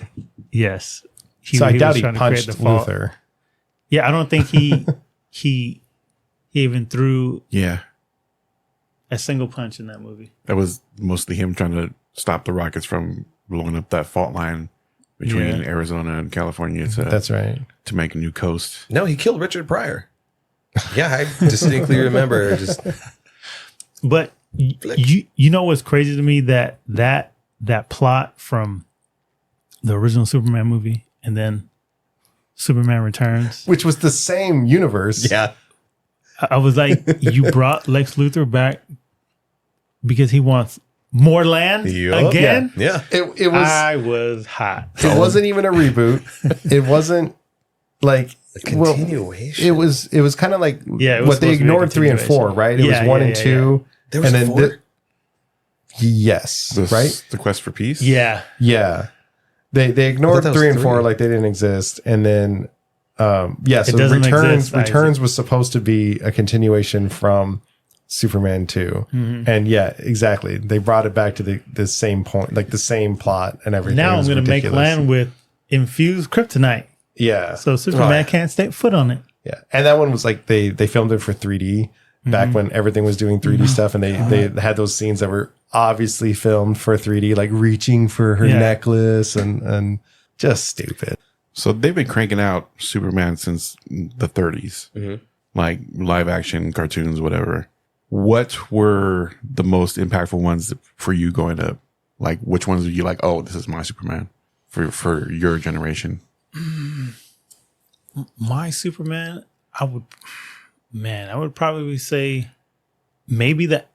Yes. So I doubt he punched Luthor. Yeah, I don't think he even threw a single punch in that movie. That was mostly him trying to stop the Rockets from blowing up that fault line between Arizona and California. That's right. To make a new coast. No, he killed Richard Pryor. Yeah, I distinctly remember just. But you know what's crazy to me, that plot from the original Superman movie and then Superman Returns, which was the same universe. Yeah, I was like, you brought Lex Luthor back because he wants more land again. Yeah. It was. I was hot. It wasn't even a reboot. It wasn't like The continuation. It was kind of like Yeah, it was what they supposed to be a ignored 3 and 4, continuation. right? It Yeah, was 1 yeah, and yeah, 2. There was and a then 4? Yes, right? The quest for peace. Yeah. Yeah. They ignored that was 3 and 4 3. like they didn't exist. And then so doesn't exist, Returns was supposed to be a continuation from Superman 2. Mm-hmm. And yeah, exactly. They brought it back to the same point, like the same plot and everything. Now It I'm was going to make ridiculous. land with infused kryptonite. Yeah. So Superman Right. can't stay foot on it. Yeah. And that one was like they filmed it for 3D back when everything was doing 3D stuff, and they had those scenes that were obviously filmed for 3D, like reaching for her Yeah. necklace and just stupid. So they've been cranking out Superman since the 30s, like live action cartoons, whatever. What were the most impactful ones for you growing up? Like, which ones are you like, oh, this is my Superman for your generation? My Superman, I would probably say maybe the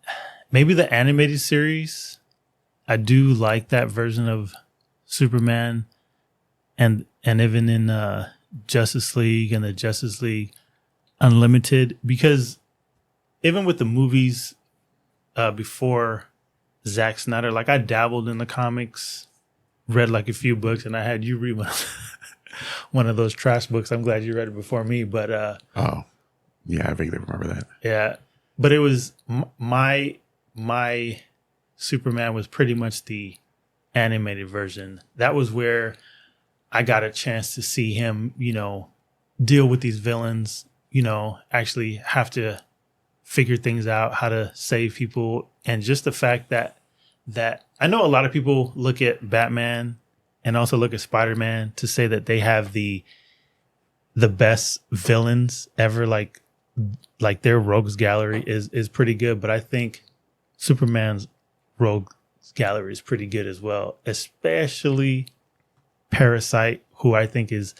animated series. I do like that version of Superman, and even in Justice League and the Justice League Unlimited, because even with the movies before Zack Snyder, like I dabbled in the comics, read like a few books, and I had you read one of those trash books. I'm glad you read it before me, but Oh, yeah, I vaguely remember that. yeah, but it was my Superman was pretty much the animated version. That was where I got a chance to see him, deal with these villains, actually have to figure things out, how to save people. And just the fact that I know a lot of people look at Batman and also look at Spider-Man to say that they have the best villains ever, like their rogues gallery is pretty good, but I think Superman's rogues gallery is pretty good as well, especially Parasite, who I think is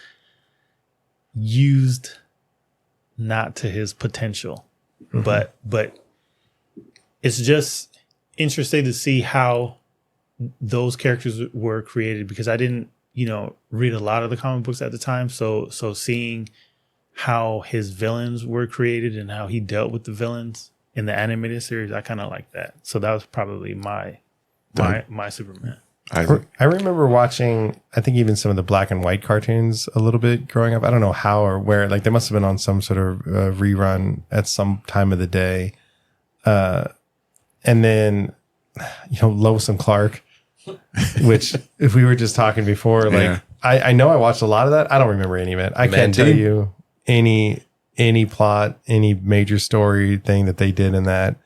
used not to his potential. But it's just interesting to see how those characters were created, because I didn't, read a lot of the comic books at the time. So seeing how his villains were created and how he dealt with the villains in the animated series, I kind of like that. So that was probably my Superman. I remember watching, I think even some of the black and white cartoons a little bit growing up. I don't know how or where, like they must have been on some sort of rerun at some time of the day. And then, Lois and Clark, which if we were just talking before, like Yeah. I know I watched a lot of that. I don't remember any of it. I can't tell Mandy? you any plot, any major story thing that they did in that.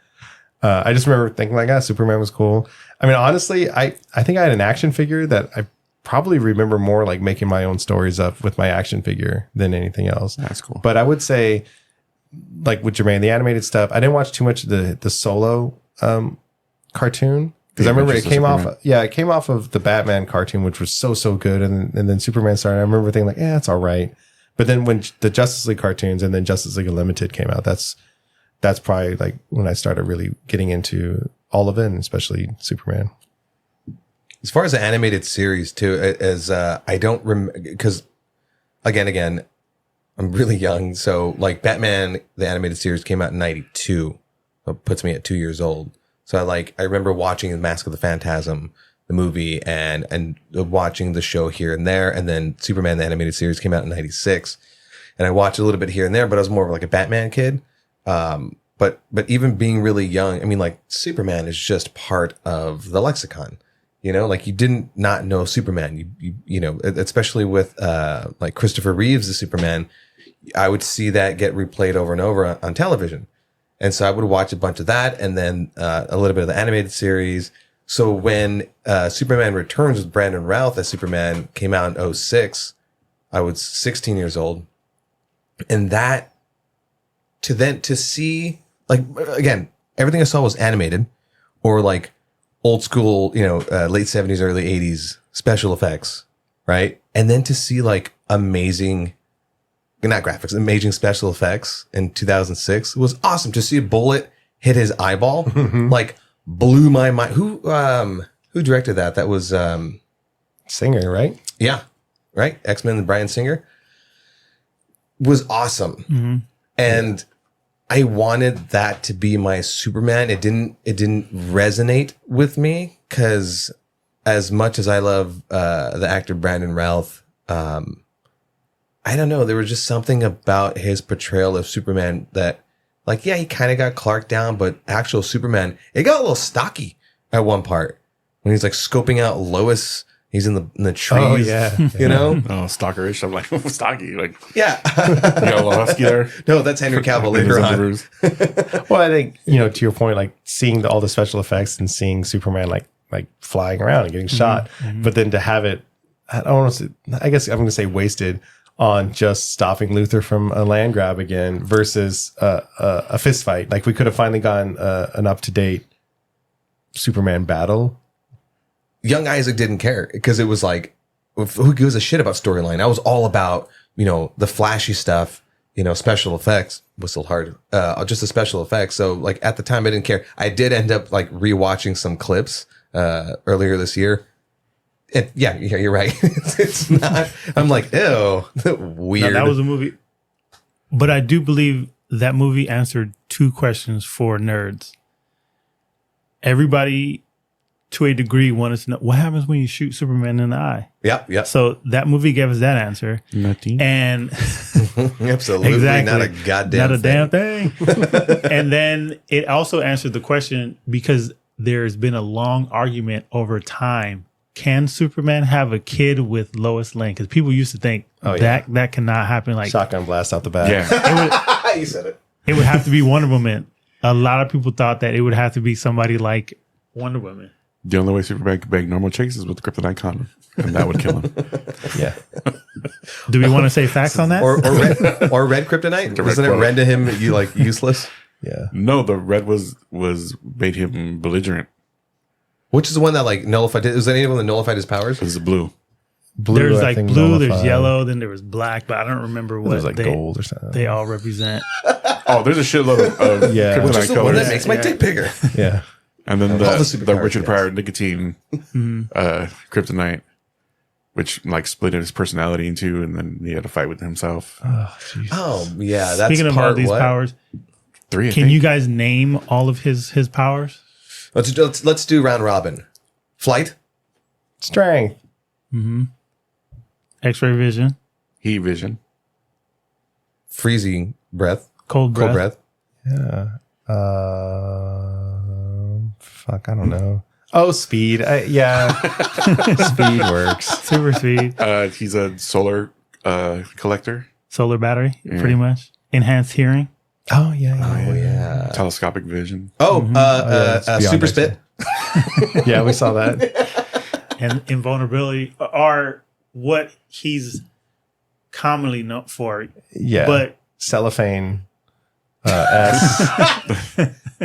I just remember thinking like, Superman was cool. I mean, honestly, I think I had an action figure that I probably remember more like making my own stories up with my action figure than anything else. That's cool. But I would say, like with Jermaine, the animated stuff, I didn't watch too much of the Solo cartoon, because I remember it Adventures came of off. Superman. It came off of the Batman cartoon, which was so good, and then Superman started. I remember thinking like, it's all right. But then when the Justice League cartoons and then Justice League Unlimited came out, that's probably like when I started really getting into all of it, and especially Superman. As far as the animated series too, as I don't remember, because again, I'm really young. So like Batman, the animated series came out in 92. So it puts me at 2 years old. So I remember watching The Mask of the Phantasm, the movie, and watching the show here and there. And then Superman, the animated series came out in 96. And I watched a little bit here and there, but I was more of like a Batman kid. But even being really young, I mean, like Superman is just part of the lexicon, like you didn't not know Superman, especially with, like Christopher Reeves, the Superman, I would see that get replayed over and over on television. And so I would watch a bunch of that and then, a little bit of the animated series. So when, Superman Returns with Brandon Routh as Superman came out in 2006, I was 16 years old. And that to see, like, again, everything I saw was animated or like old school, late 70s, early 80s special effects, right? And then to see like amazing special effects in 2006 was awesome. To see a bullet hit his eyeball, like blew my mind. Who directed that? That was, Singer, right? yeah, right. X-Men, Bryan Singer. was awesome. And I wanted that to be my Superman. It didn't resonate with me because as much as I love the actor Brandon Routh, I don't know, there was just something about his portrayal of Superman that, like, yeah, he kind of got Clark down, but actual Superman, it got a little stocky at one part when he's like scoping out Lois. He's in the trees. Oh, yeah. You know? Oh, stalkerish. I'm like, stocky. Like, Yeah. you got a little husky there. No, that's Henry Cavill later on. Well, I think, to your point, like seeing all the special effects and seeing Superman like flying around and getting shot, but then to have it, I don't want to say, I guess I'm going to say wasted on just stopping Luthor from a land grab again versus a fist fight. Like we could have finally gotten an up-to-date Superman battle. Young Isaac didn't care because it was like, who gives a shit about storyline? I was all about, the flashy stuff, special effects, whistled hard, just the special effects. So like at the time I didn't care. I did end up like rewatching some clips earlier this year. And yeah, you're right. It's not, I'm like, ew, weird. No, that was a movie. But I do believe that movie answered two questions for nerds. Everybody, to a degree, wanted to know what happens when you shoot Superman in the eye. Yep. So that movie gave us that answer. Nothing. And Absolutely exactly, not a goddamn not a thing. damn thing. And then it also answered the question because there's been a long argument over time. Can Superman have a kid with Lois Lane? Because people used to think that cannot happen. Like Shotgun blast out the back. Yeah. You said it. it would have to be Wonder Woman. A lot of people thought that it would have to be somebody like Wonder Woman. The only way Superman could bang normal chicks is with the kryptonite condom, and that would kill him. Yeah. Do we want to say facts on that? Or red kryptonite? Wasn't it quota. red to him? You like useless? Yeah. No, the red was made him belligerent. Which is the one that like nullified? Was there anyone that nullified his powers? It was the blue. Blue, There's I like think, blue, there's nullified. yellow, then there was black, but I don't remember what There's like they, gold or something. they all represent. Oh, there's a shitload of Yeah. Which kryptonite is the one that colors. makes my dick bigger. Yeah. And then All the the superpowers, Richard yes. Pryor nicotine kryptonite, which like split his personality in two, and then he had to fight with himself. Oh yeah, that's Speaking of part all these what? powers, Three. I can think. you guys name all of his powers? Let's do round robin. Flight. Strength. X-ray vision, Heat vision? Freezing breath. cold breath. Cold breath. Fuck, I don't know. Oh, speed. Yeah. Speed works. super speed, He's a solar collector, solar battery, pretty much. Enhanced hearing. Oh, yeah. Oh yeah. telescopic vision. Oh, it's beyond super X-Men. spit. Yeah, we saw that. And invulnerability are what he's commonly known for. Yeah. But cellophane S.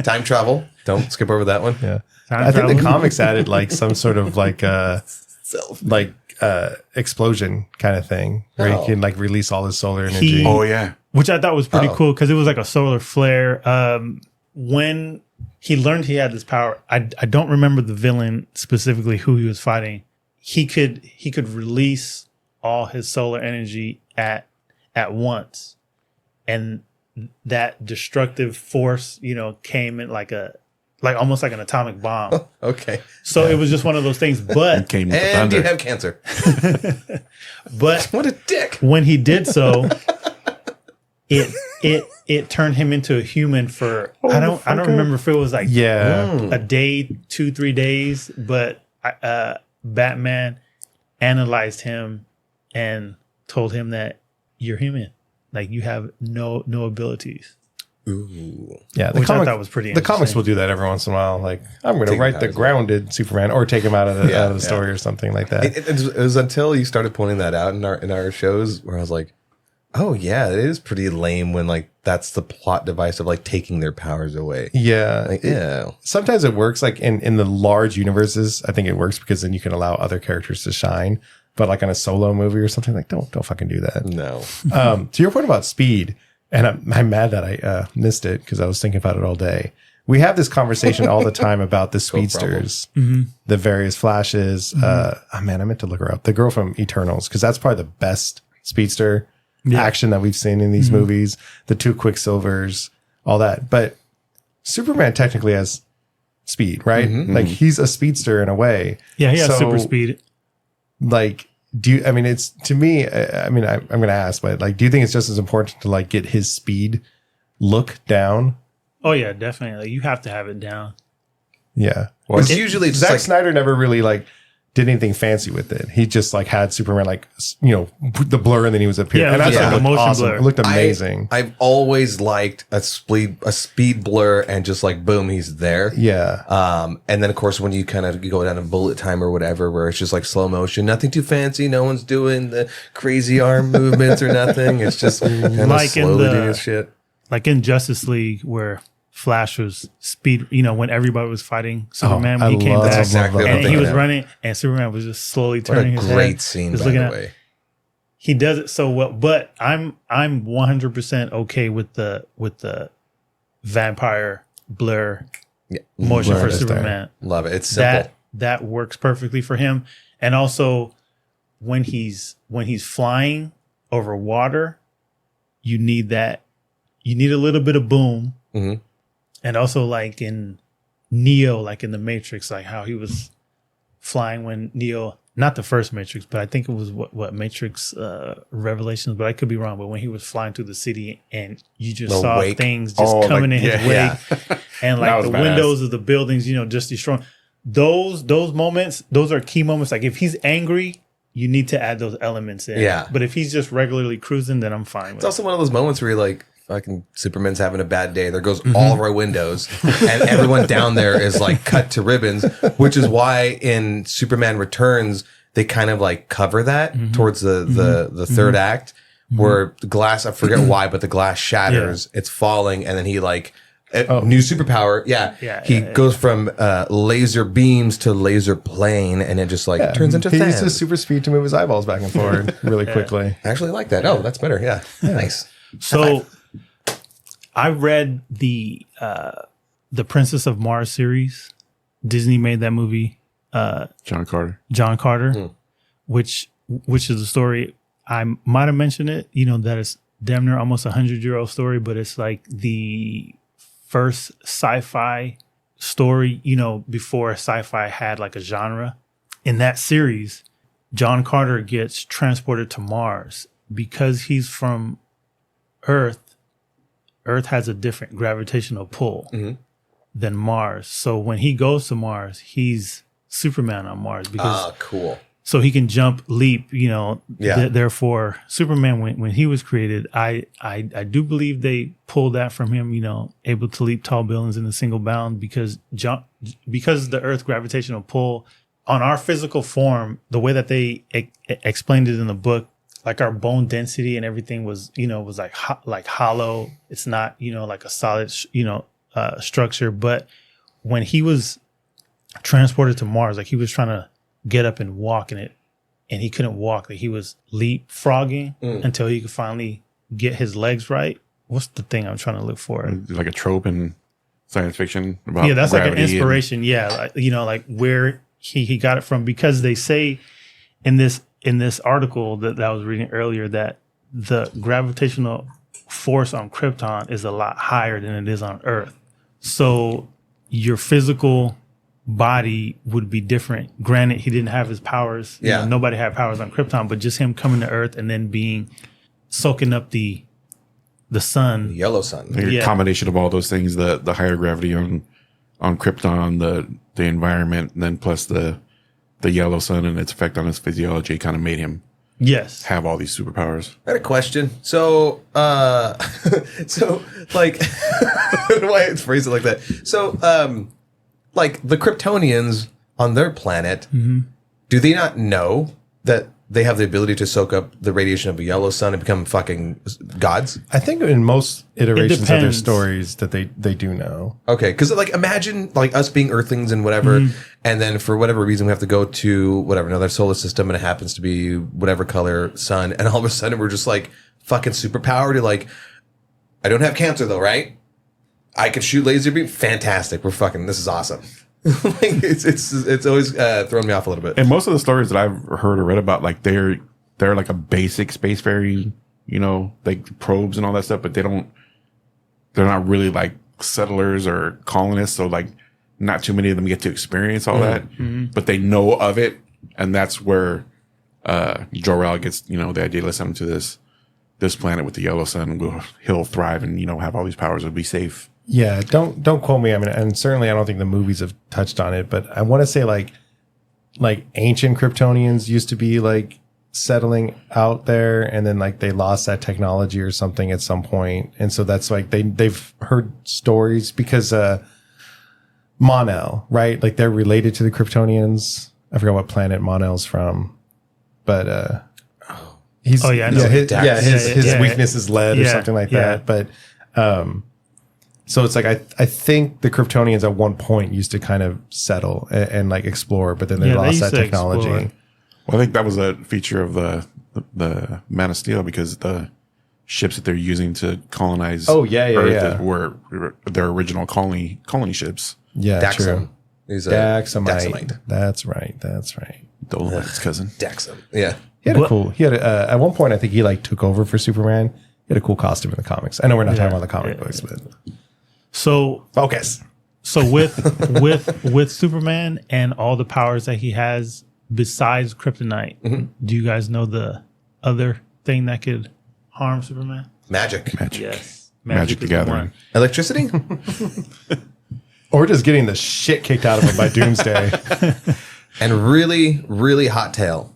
Time travel. Don't skip over that one. Yeah. time I think the travel. comics added like some sort of like explosion kind of thing where Oh. he can like release all his solar energy. He- Oh yeah. which I thought was pretty Oh. cool because it was like a solar flare. When he learned he had this power, I don't remember the villain specifically who he was fighting. He could release all his solar energy at once, and that destructive force, came in like almost like an atomic bomb. Okay. So it was just one of those things. But Came with the And thunder. you have cancer. but What a dick. when he did so, it turned him into a human for I don't remember if it was like Yeah. a day, 2-3 days, but Batman analyzed him and told him that you're human, like you have no abilities. Ooh. Yeah. Which I thought was pretty The comics interesting. will do that every once in a while. Like, I'm going to Take write the powers. grounded Superman or take him out of the, Yeah, out of the story or something like that. It was until you started pointing that out in our shows where I was like, oh yeah, it is pretty lame when like that's the plot device of like taking their powers away. Yeah. Like, yeah. Sometimes it works like in the large universes. I think it works because then you can allow other characters to shine. But like on a solo movie or something, like don't fucking do that. No. To your point about speed, and I'm mad that I missed it because I was thinking about it all day. We have this conversation all the time about the speedsters, the various Flashes. Oh man, I meant to look her up. The girl from Eternals, because that's probably the best speedster. action that we've seen in these movies, the 2 Quicksilvers, all that. But Superman technically has speed, right? Like he's a speedster in a way. Yeah, he has super speed. Like, it's to me, I'm going to ask, but like, do you think it's just as important to like get his speed look down? Oh yeah, definitely. Like, you have to have it down. Yeah. Well, it's usually just Zack like Snyder never really like did anything fancy with it. He just like had Superman like, the blur and then he was appearing. Yeah, and it was I thought like it a looked motion awesome. blur. It looked amazing. I've always liked a speed blur and just like boom, he's there. Yeah. And then of course when you kind of go down a bullet time or whatever, where it's just like slow motion, nothing too fancy, no one's doing the crazy arm movements or nothing. It's just kind of Like in slowly the- doing his shit. Like in Justice League, where Flash was speed, when everybody was fighting Superman, when he came back, exactly what I'm and he thinking was of. running, and Superman was just slowly What a turning his head. great scene, just by the looking at- way. He does it so well, but I'm 100% okay with the vampire blur motion Blur for is there. Superman. Love it. It's simple. That works perfectly for him. And also when he's flying over water, you need a little bit of boom. Mhm. And also like in Neo, like in the Matrix, like how he was flying when Neo, not the first Matrix, but I think it was what Matrix Revelations, but I could be wrong. But when he was flying through the city and you just The saw wake. things just coming in his wake, and That like was the badass. windows of the buildings, just destroying those moments. Those are key moments. Like if he's angry, you need to add those elements in. Yeah. But if he's just regularly cruising, then I'm fine with It's it. also one of those moments where you're like, fucking Superman's having a bad day. There goes all of our windows, and everyone down there is like cut to ribbons, which is why in Superman Returns, they kind of like cover that towards the third act, where the glass, I forget why, but the glass shatters, it's falling, and then he like, new superpower. He goes from laser beams to laser plane, and it just like turns into he fans. uses super speed to move his eyeballs back and forward really quickly. I actually like that. Oh, that's better. Yeah. Nice. So I read the Princess of Mars series. Disney made that movie. John Carter. John Carter, which is a story. I might have mentioned it. That it's damn near almost 100-year-old story, but it's like the first sci-fi story. Before sci-fi had like a genre. In that series, John Carter gets transported to Mars because he's from Earth. Earth has a different gravitational pull than Mars. So when he goes to Mars, he's Superman on Mars because Cool. so he can jump, leap, Yeah. therefore Superman when he was created, I do believe they pulled that from him, able to leap tall buildings in a single bound because the Earth gravitational pull on our physical form, the way that they explained it in the book, like our bone density and everything was like hollow. It's not, like a solid, structure. But when he was transported to Mars, like he was trying to get up and walk and he couldn't walk. Like he was leapfrogging until he could finally get his legs right. What's the thing I'm trying to look for? Like a trope in science fiction about Yeah, that's like an gravity and- inspiration. Yeah, like, like where he got it from, because they say in this article that I was reading earlier that the gravitational force on Krypton is a lot higher than it is on Earth. So your physical body would be different. Granted, he didn't have his powers. Nobody had powers on Krypton, but just him coming to Earth and then soaking up the sun. Yellow sun. Like Yeah. a combination of all those things, the higher gravity on Krypton, the environment, and then plus the yellow sun and its effect on his physiology kind of made him Yes. have all these superpowers. I had a question. So, like, I don't know why it's phrased like that. So, like the Kryptonians on their planet, do they not know that they have the ability to soak up the radiation of a yellow sun and become fucking gods? I think in most iterations of their depends. stories that they do know. Okay, because like imagine like us being Earthlings and whatever, and then for whatever reason we have to go to whatever another solar system, and it happens to be whatever color sun, and all of a sudden we're just like fucking superpowered. Like, I don't have cancer though, right? I can shoot laser beam. Fantastic. We're fucking. This is awesome. Like, it's always thrown me off a little bit. And most of the stories that I've heard or read about, like they're like a basic spacefaring you know, like probes and all that stuff, but they're not really like settlers or colonists. So like not too many of them get to experience all that, but they know of it. And that's where, Jor-El gets, you know, the idea, let's send him to this planet with the yellow sun. He'll thrive and, you know, have all these powers. It'll be safe. Yeah, don't quote me. I mean, and certainly I don't think the movies have touched on it, but I want to say like ancient Kryptonians used to be like settling out there, and then like they lost that technology or something at some point, and so that's like they've heard stories because Mon-El, right? Like they're related to the Kryptonians. I forgot what planet Mon-El's from, but he's I know. his weakness is lead or something like that, but. So it's like I think the Kryptonians at one point used to kind of settle and like explore, but then they lost that technology. Explore. Well, I think that was a feature of the Man of Steel, because the ships that they're using to colonize Earth were their original colony ships. Yeah, Daxam. true. He's Daxamite. That's right. Dolomite's cousin. Daxam. Yeah. He had at one point I think he like took over for Superman. He had a cool costume in the comics. I know we're not talking about the comic books, but So focus. So with Superman and all the powers that he has besides kryptonite, do you guys know the other thing that could harm Superman? Magic. Yes. Magic the is Gathering. one. Electricity? Or just getting the shit kicked out of him by Doomsday. And really, really hot tail.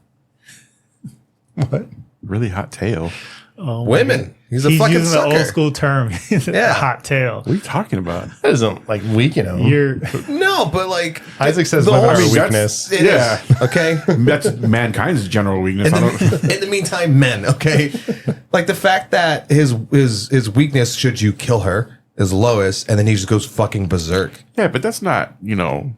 What? Really hot tail. Oh, Women. He's a He's fucking using sucker. the old school term. Yeah. Hot tail. What are you talking about? That doesn't like weaken him. You're No, but like Isaac says the women whole- are a that's- weakness. It is, okay? That's mankind's general weakness. I don't, In the meantime, men, okay? Like the fact that his weakness, should you kill her, is Lois, and then he just goes fucking berserk. yeah, but that's not, you know.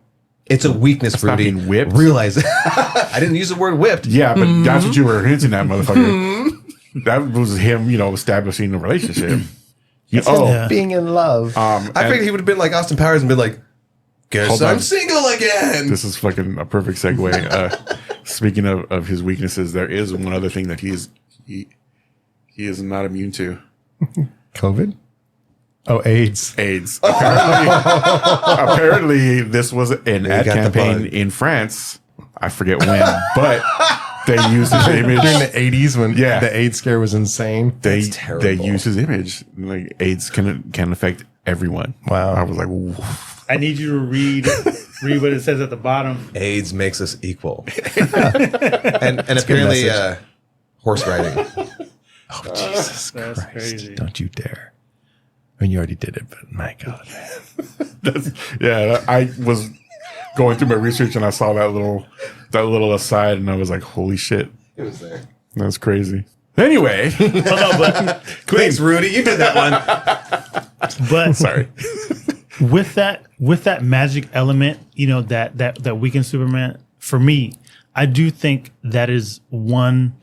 It's a weakness, not Rudy. being whipped. Realize it. I didn't use the word whipped. Yeah, but that's what you were hinting at, motherfucker. That was him, you know, establishing a relationship. Being in love. I figured he would have been like Austin Powers and been like, guess Hold I'm on. single again. This is fucking a perfect segue. Speaking of his weaknesses, there is one other thing that he is not immune to. COVID? Oh, AIDS. AIDS. Apparently, this was an ad got the campaign bug. in France. I forget when, but they used his image. During the 80s when Yeah. the AIDS scare was insane. They That's terrible. they use his image. Like AIDS can affect everyone. Wow. I was like, woof. I need you to read what it says at the bottom. AIDS makes us equal. and apparently message. horse riding. Oh, Jesus That's Christ. crazy. Don't you dare. I mean, you already did it, but my God. Yeah, I was going through my research and I saw that little aside, and I was like, holy shit, It was there. that's crazy. Anyway, Thanks, Rudy. You did that one. But sorry. with that magic element, you know, that weakens Superman, for me, I do think that is one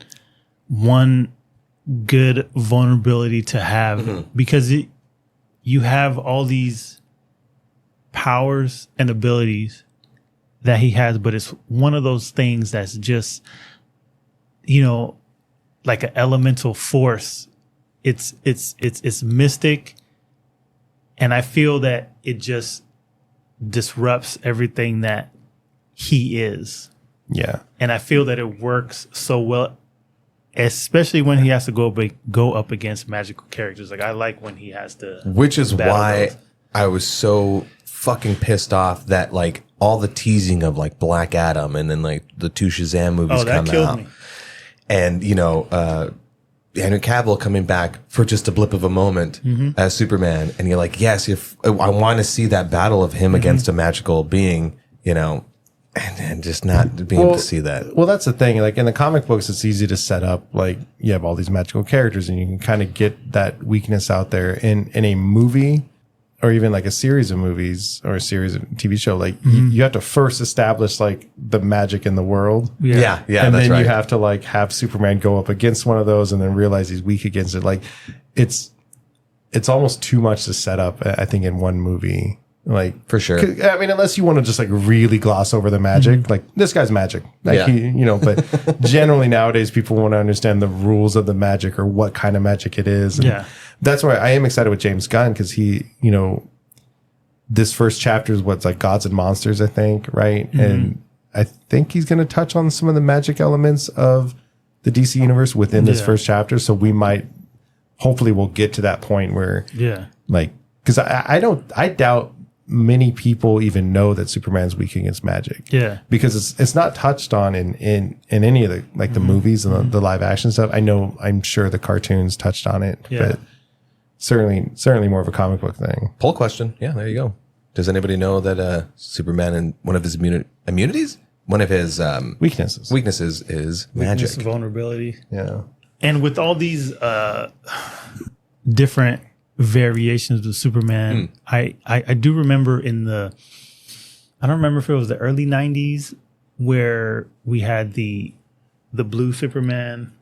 good vulnerability to have, because you have all these powers and abilities that he has, but it's one of those things that's just, you know, like an elemental force. It's mystic, and I feel that it just disrupts everything that he is. Yeah. And I feel that it works so well, especially when he has to go up against magical characters. Like, I like when he has to, Which is battle why those. I was so fucking pissed off that like all the teasing of like Black Adam and then like the two Shazam movies Oh, that come killed out. me. And you know, Henry Cavill coming back for just a blip of a moment as Superman, and you're like, yes, if I want to see that battle of him against a magical being, you know, and just not being able to see that. Well, that's the thing. Like in the comic books, it's easy to set up. Like you have all these magical characters, and you can kind of get that weakness out there in a movie, or even like a series of movies or a series of TV show. Like you have to first establish like the magic in the world. Yeah, and that's then right. you have to like have Superman go up against one of those, and then realize he's weak against it. Like it's almost too much to set up, I think, in one movie. Like For sure. I mean, unless you want to just like really gloss over the magic, like this guy's magic, like Yeah. But generally nowadays people want to understand the rules of the magic or what kind of magic it is. And Yeah. that's why I am excited with James Gunn because he, this first chapter is what's like Gods and Monsters, I think, right? And I think he's going to touch on some of the magic elements of the DC universe within this first chapter. So we might, hopefully, we'll get to that point where, like, because I doubt many people even know that Superman's weak against magic. Yeah. Because it's not touched on in any of the like the movies and the live action stuff. I'm sure the cartoons touched on it, but certainly more of a comic book thing. Poll question. Yeah, there you go. Does anybody know that Superman and one of his immunities, one of his Weaknesses. is magic? Weakness, vulnerability. Yeah. And with all these different variations of Superman, I do remember I don't remember if it was the early 90s where we had the blue Superman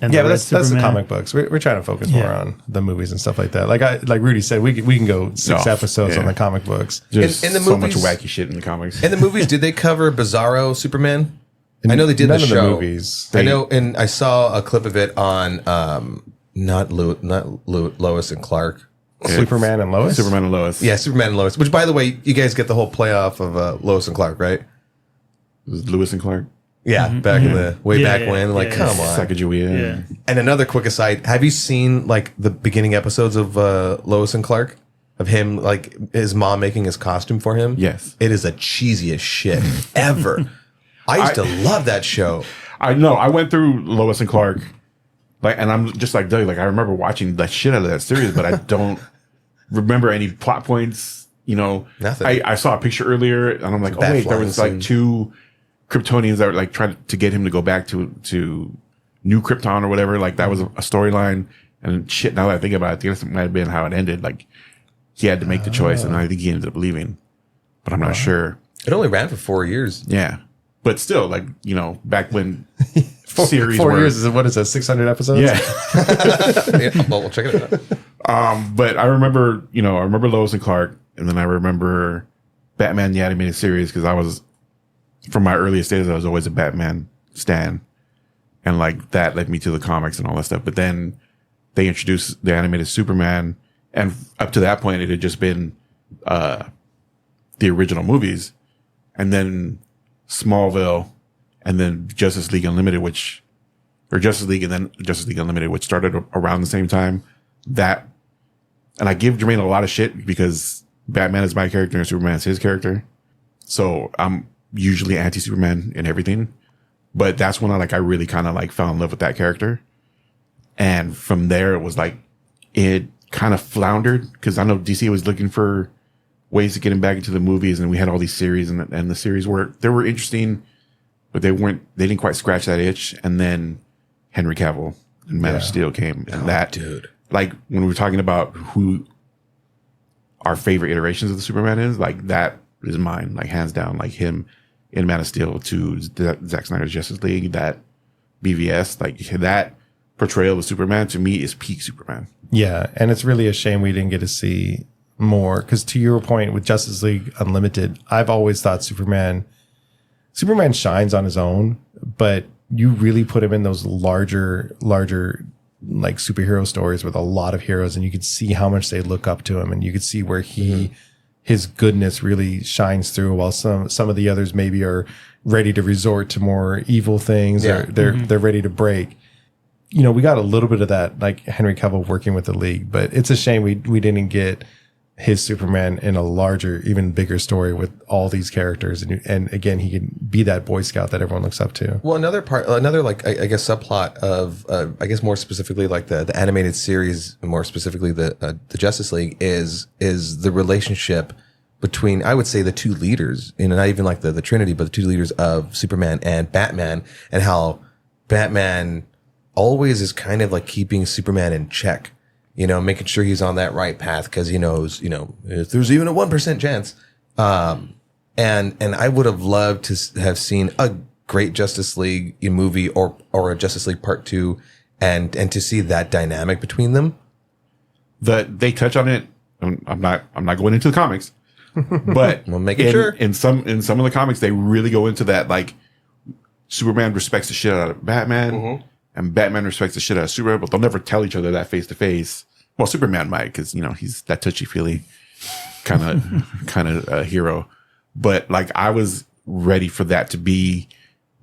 and Yeah, the but red that's the Superman. comic books. We're trying to focus more on the movies and stuff like that. Like Rudy said, we can go 6 episodes on the comic books. There's In the so much movies- wacky shit in the comics. In the movies, did they cover Bizarro Superman? I know they did None the of the show. movies. I know, and I saw a clip of it on not Lois and Clark. Superman and Lois. Superman and Lois. Yeah, Superman and Lois. Which, by the way, you guys get the whole playoff of Lois and Clark, right? It was Lewis and Clark. Yeah, back in the way Yeah, back yeah, when. Like, yeah, come on. Sacagawea. Yeah. And another quick aside: have you seen like the beginning episodes of Lois and Clark? Of him, like his mom making his costume for him? Yes. It is the cheesiest shit ever. I used to love that show. I know. I went through Lois and Clark, like, and I'm just like Doug. Like, I remember watching the shit out of that series, but I don't remember any plot points. Nothing. I saw a picture earlier, and I'm like, oh Bat wait, there flying was like scene. 2 Kryptonians that were like trying to get him to go back to New Krypton or whatever. Like that was a storyline. And shit, now that I think about it, I think that might have been how it ended. Like he had to make the choice, and I think he ended up leaving, but I'm not sure. It only ran for 4 years. Yeah, but still, like back when series 4 were, years is what is that? 600 episodes. yeah. Yeah, well, we'll check it out. But I remember, I remember Lois and Clark, and then I remember Batman the Animated Series because I was, from my earliest days, I was always a Batman stan, and like that led me to the comics and all that stuff. But then they introduced the animated Superman, and up to that point, it had just been the original movies, and then Smallville, and then Justice League Unlimited, Justice League Unlimited, which started around the same time. That, and I give Jermaine a lot of shit because Batman is my character and Superman is his character. So I'm usually anti-Superman in everything. But that's when I really kind of fell in love with that character. And from there, it was like, it kind of floundered because I know DC was looking for ways to get him back into the movies, and we had all these series, and the series were interesting, but they didn't quite scratch that itch. And then Henry Cavill and Man of Steel came, and that, dude. Like when we were talking about who our favorite iterations of the Superman is, like that is mine, like hands down, like him in Man of Steel to Zack Snyder's Justice League, that BVS, like that portrayal of Superman to me is peak Superman. Yeah, and it's really a shame we didn't get to see more because to your point with Justice League Unlimited, I've always thought Superman shines on his own, but you really put him in those larger like superhero stories with a lot of heroes, and you could see how much they look up to him, and you could see where his goodness really shines through, while some of the others maybe are ready to resort to more evil things, or they're ready to break. We got a little bit of that, like Henry Cavill working with the League, but it's a shame we didn't get his Superman in a larger, even bigger story with all these characters. And again, he can be that Boy Scout that everyone looks up to. Well, another like I guess subplot of I guess more specifically like the animated series, more specifically the Justice League is the relationship between, I would say, the two leaders, not even like the Trinity, but the two leaders of Superman and Batman, and how Batman always is kind of like keeping Superman in check. Making sure he's on that right path because he knows, if there's even a 1% chance. And I would have loved to have seen a great Justice League movie or a Justice League Part 2 and to see that dynamic between them. They touch on it. I'm not going into the comics, But making sure. in some of the comics, they really go into that. Like Superman respects the shit out of Batman, and Batman respects the shit out of Superman, but they'll never tell each other that face to face. Well, Superman might, because he's that touchy feely kind of hero. But like I was ready for that to be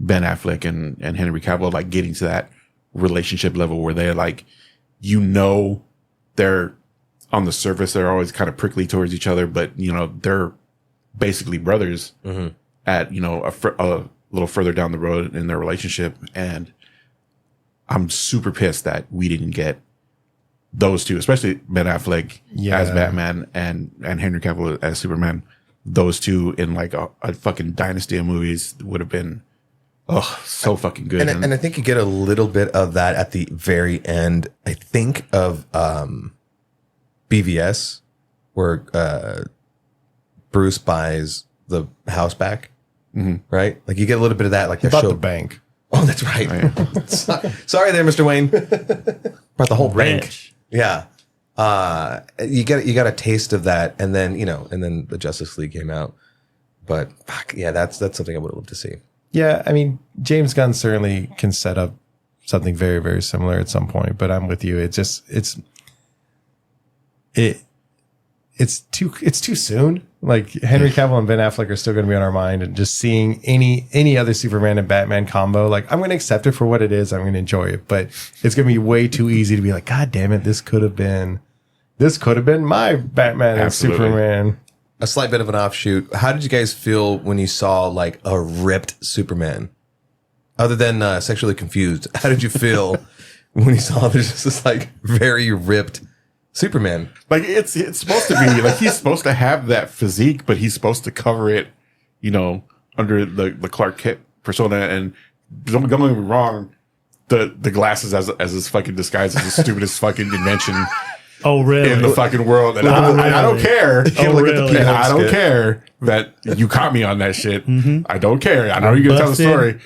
Ben Affleck and Henry Cavill, like getting to that relationship level where they're like, they're on the surface, they're always kind of prickly towards each other, but they're basically brothers at a little further down the road in their relationship. And I'm super pissed that we didn't get those two, especially Ben Affleck as Batman and Henry Cavill as Superman. Those two in like a fucking dynasty of movies would have been so fucking good. And I think you get a little bit of that at the very end, I think, of BVS, where Bruce buys the house back, right? Like you get a little bit of that, like He bought the bank. Oh, that's right. Sorry there, Mr. Wayne. Brought the whole bank. Ranch. Yeah. You got a taste of that, and then and then the Justice League came out. But fuck, yeah, that's something I would have loved to see. Yeah, I mean, James Gunn certainly can set up something very, very similar at some point. But I'm with you. It's too soon. Like Henry Cavill and Ben Affleck are still going to be on our mind, and just seeing any other Superman and Batman combo, like I'm going to accept it for what it is. I'm going to enjoy it, but it's going to be way too easy to be like, God damn it, this could have been my Batman and Superman. A slight bit of an offshoot. How did you guys feel when you saw like a ripped Superman? Other than sexually confused, how did you feel when you saw there's just this like very ripped Superman? Like it's supposed to be like he's supposed to have that physique, but he's supposed to cover it, under the Clark Kent persona. And don't get me wrong, the glasses as his fucking disguise is the stupidest fucking invention. Oh, really? In the fucking world. And I don't care. Really? And I don't care that you caught me on that shit. I don't care. I know you're going to tell the story.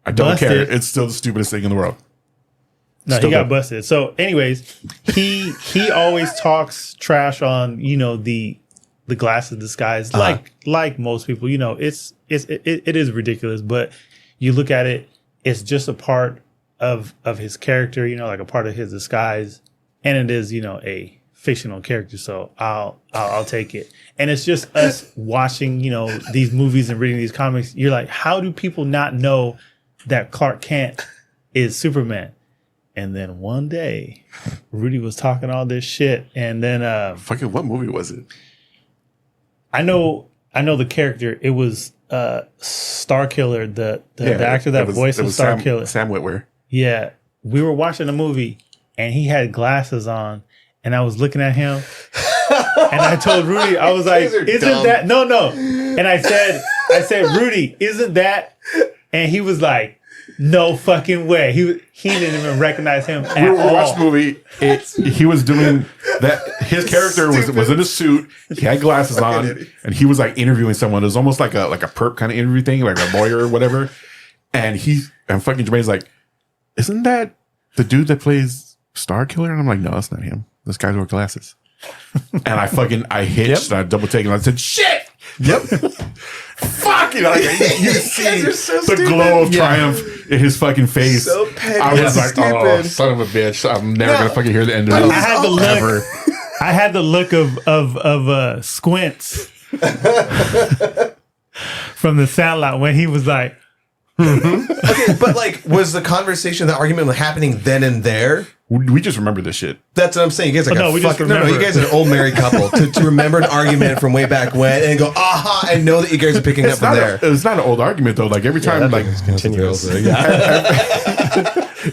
I don't care. It's still the stupidest thing in the world. No, he got busted. So anyways, he always talks trash on, the glasses disguise, like most people, it is ridiculous, but you look at it, it's just a part of his character, like a part of his disguise. And it is, a fictional character, so I'll take it. And it's just us watching, these movies and reading these comics. You're like, how do people not know that Clark Kent is Superman? And then one day, Rudy was talking all this shit, and then fucking what movie was it? I know the character. It was Starkiller, the actor that voiced Starkiller, Sam Witwer. Yeah, we were watching a movie. And he had glasses on, and I was looking at him, and I told Rudy, I was like, "Isn't that no?" And I said, "Rudy, isn't that?" And he was like, "No fucking way." He didn't even recognize him at all. We watched the movie. He was doing that. His character was in a suit. He had glasses on, and he was like interviewing someone. It was almost like a perp kind of interview thing, like a lawyer or whatever. And fucking Jermaine's like, "Isn't that the dude that plays Starkiller?" And I'm like, "No, that's not him. This guy's wearing glasses." And I hitched, and I double taken, and I said, "Shit!" Yep. Fuck, you see the glow of triumph in his fucking face. So petty. I was like, "Oh, son of a bitch! I'm never gonna fucking hear the end of this." I had the look of Squints from the Sandlot when he was like, Okay, but like, was the conversation, the argument happening then and there? We just remember this shit. That's what I'm saying. You guys are we just remember. you guys are an old married couple to remember an argument from way back when and go, aha, and know that you guys are picking up from there. It's not an old argument though. Like every time, like continuous.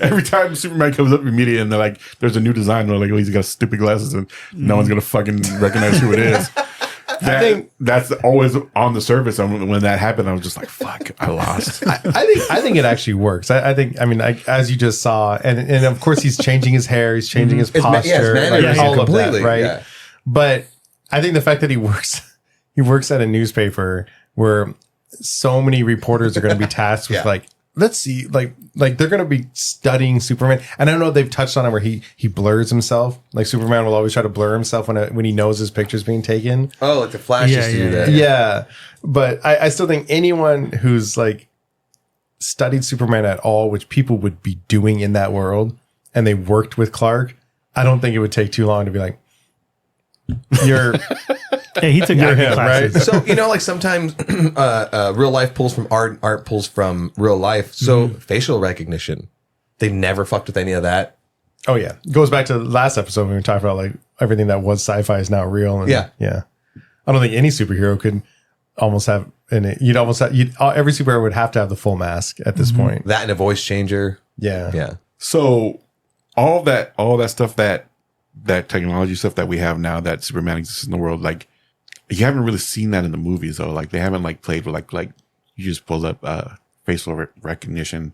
every time Superman comes up in media and they're like, there's a new design. They're like, oh, he's got stupid glasses and no one's gonna fucking recognize who it is. I think that's always on the surface. And when that happened, I was just like, "Fuck, I lost." I think it actually works. I think as you just saw, and of course he's changing his hair, he's changing his posture, all of that, right? Yeah. But I think the fact that he works at a newspaper where so many reporters are going to be tasked with like let's see, like they're gonna be studying Superman, and I don't know if they've touched on it where he blurs himself. Like Superman will always try to blur himself when he knows his picture's being taken. Oh, like the Flash used to do that. Yeah, but I still think anyone who's like studied Superman at all, which people would be doing in that world, and they worked with Clark, I don't think it would take too long to be like, you're. Yeah, he took art classes. right? So, like sometimes real life pulls from art pulls from real life. So facial recognition, they never fucked with any of that. Oh yeah, goes back to the last episode when we talked about like everything that was sci-fi is now real. And, Yeah. I don't think any superhero could almost have every superhero would have to have the full mask at this point. That and a voice changer. Yeah. Yeah. So all that stuff that technology stuff that we have now that Superman exists in the world, like you haven't really seen that in the movies though. Like they haven't like played with like you just pulled up facial recognition.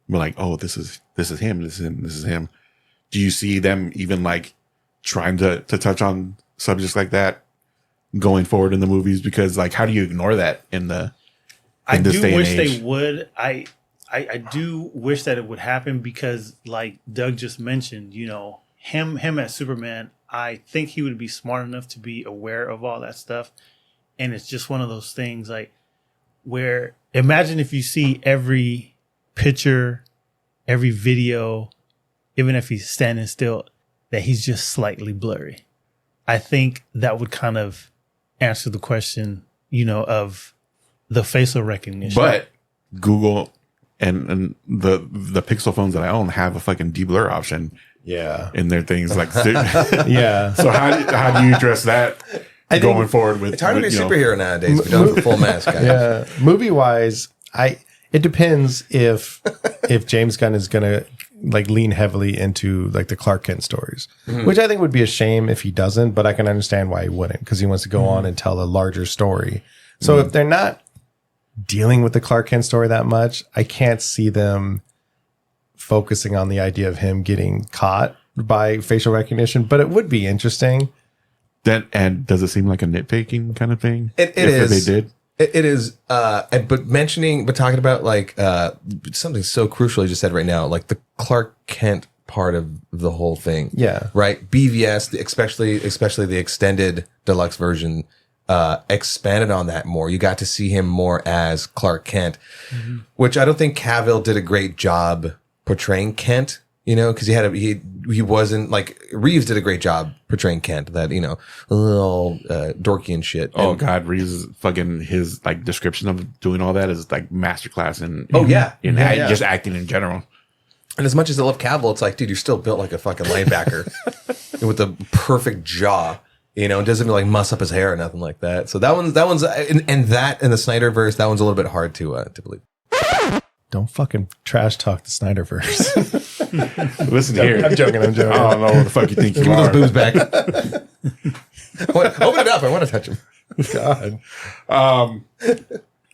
We're like, oh, this is him. This is him. Do you see them even like trying to touch on subjects like that going forward in the movies? Because like, how do you ignore that in this day and wish age? they would. I do wish that it would happen because, like Doug just mentioned, him as Superman, I think he would be smart enough to be aware of all that stuff. And it's just one of those things like where imagine if you see every picture, every video, even if he's standing still, that he's just slightly blurry. I think that would kind of answer the question, of the facial recognition. But Google and the Pixel phones that I own have a fucking deblur option. Yeah. In their things like Yeah. So how do you address that going forward with? It's hard to be a you know, superhero nowadays if you don't have a full mask, guys. Yeah. Movie wise, it depends if James Gunn is gonna like lean heavily into like the Clark Kent stories, which I think would be a shame if he doesn't, but I can understand why he wouldn't, because he wants to go on and tell a larger story. So if they're not dealing with the Clark Kent story that much, I can't see them focusing on the idea of him getting caught by facial recognition, but it would be interesting. And does it seem like a nitpicking kind of thing? It if is. they did. It is. But talking about like something so crucial you just said right now, like the Clark Kent part of the whole thing. Yeah. Right. BVS, especially the extended deluxe version, expanded on that more. You got to see him more as Clark Kent, which I don't think Cavill did a great job portraying Kent. Because he wasn't like Reeves did a great job portraying Kent, that a little dorky and shit. Oh And- God, Reeves fucking his like description of doing all that is like masterclass in just acting in general. And as much as I love Cavill, it's like, dude, you're still built like a fucking linebacker with a perfect jaw. It doesn't like muss up his hair or nothing like that. So that one's and that in the Snyderverse, that one's a little bit hard to believe. Don't fucking trash talk the Snyderverse. Listen here, I'm joking. I don't know what the fuck you think you Give me are. those boobs back. Open it up. I want to touch him. God.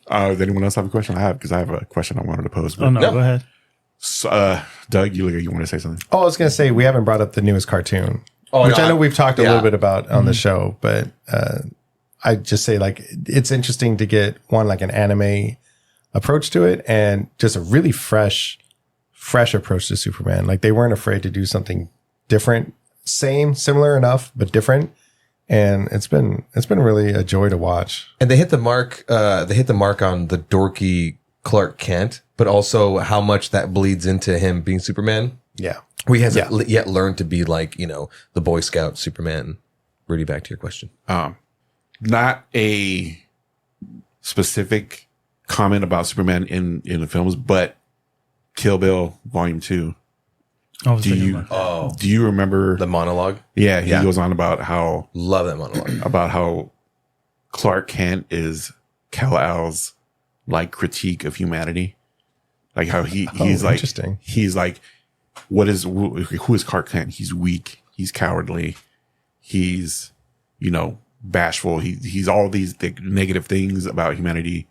Does anyone else have a question? I have, because I have a question I wanted to pose. But, Oh, no, go ahead. Doug, you want to say something? Oh, I was going to say, we haven't brought up the newest cartoon, Oh, which no, I know we've talked a yeah. little bit about on the show, but I just say like, it's interesting to get one, like an anime approach to it, and just a really fresh approach to Superman. Like they weren't afraid to do something different, similar enough, but different. And it's been really a joy to watch. And they hit the mark. They hit the mark on the dorky Clark Kent, but also how much that bleeds into him being Superman. Yeah. Where he hasn't yet learned to be like, the Boy Scout Superman. Rudy, back to your question. Not a specific comment about Superman in the films, but Kill Bill Volume 2. I was Do thinking you about that. do you remember The monologue. Yeah, he Yeah. goes on about how Love that monologue. Clark Kent is Kal-El's like critique of humanity. Like how he's like interesting. He's like, who is Clark Kent? He's weak, he's cowardly, he's bashful, he's all these negative things about humanity,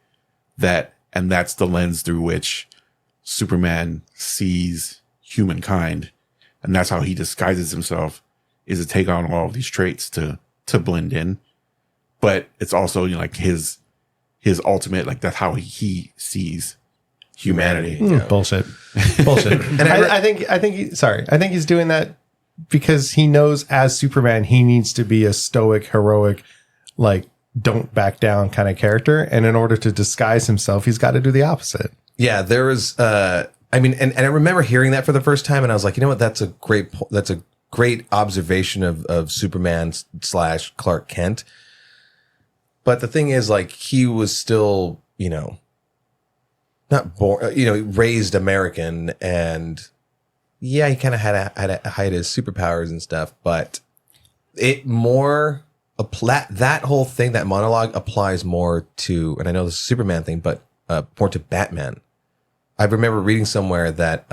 and that's the lens through which Superman sees humankind, and that's how he disguises himself, is to take on all of these traits to blend in. But it's also like his ultimate, like that's how he sees humanity. Bullshit. And I think he's doing that because he knows as Superman he needs to be a stoic, heroic, like don't back down kind of character, and in order to disguise himself, he's got to do the opposite. Yeah, there was. I mean, and I remember hearing that for the first time, and I was like, you know what? That's a great observation of Superman / Clark Kent. But the thing is, like, he was still, not born, raised American, and yeah, he kind of had to hide his superpowers and stuff. But it more that whole thing, that monologue applies more to, and I know this is a Superman thing, but more to Batman. I remember reading somewhere that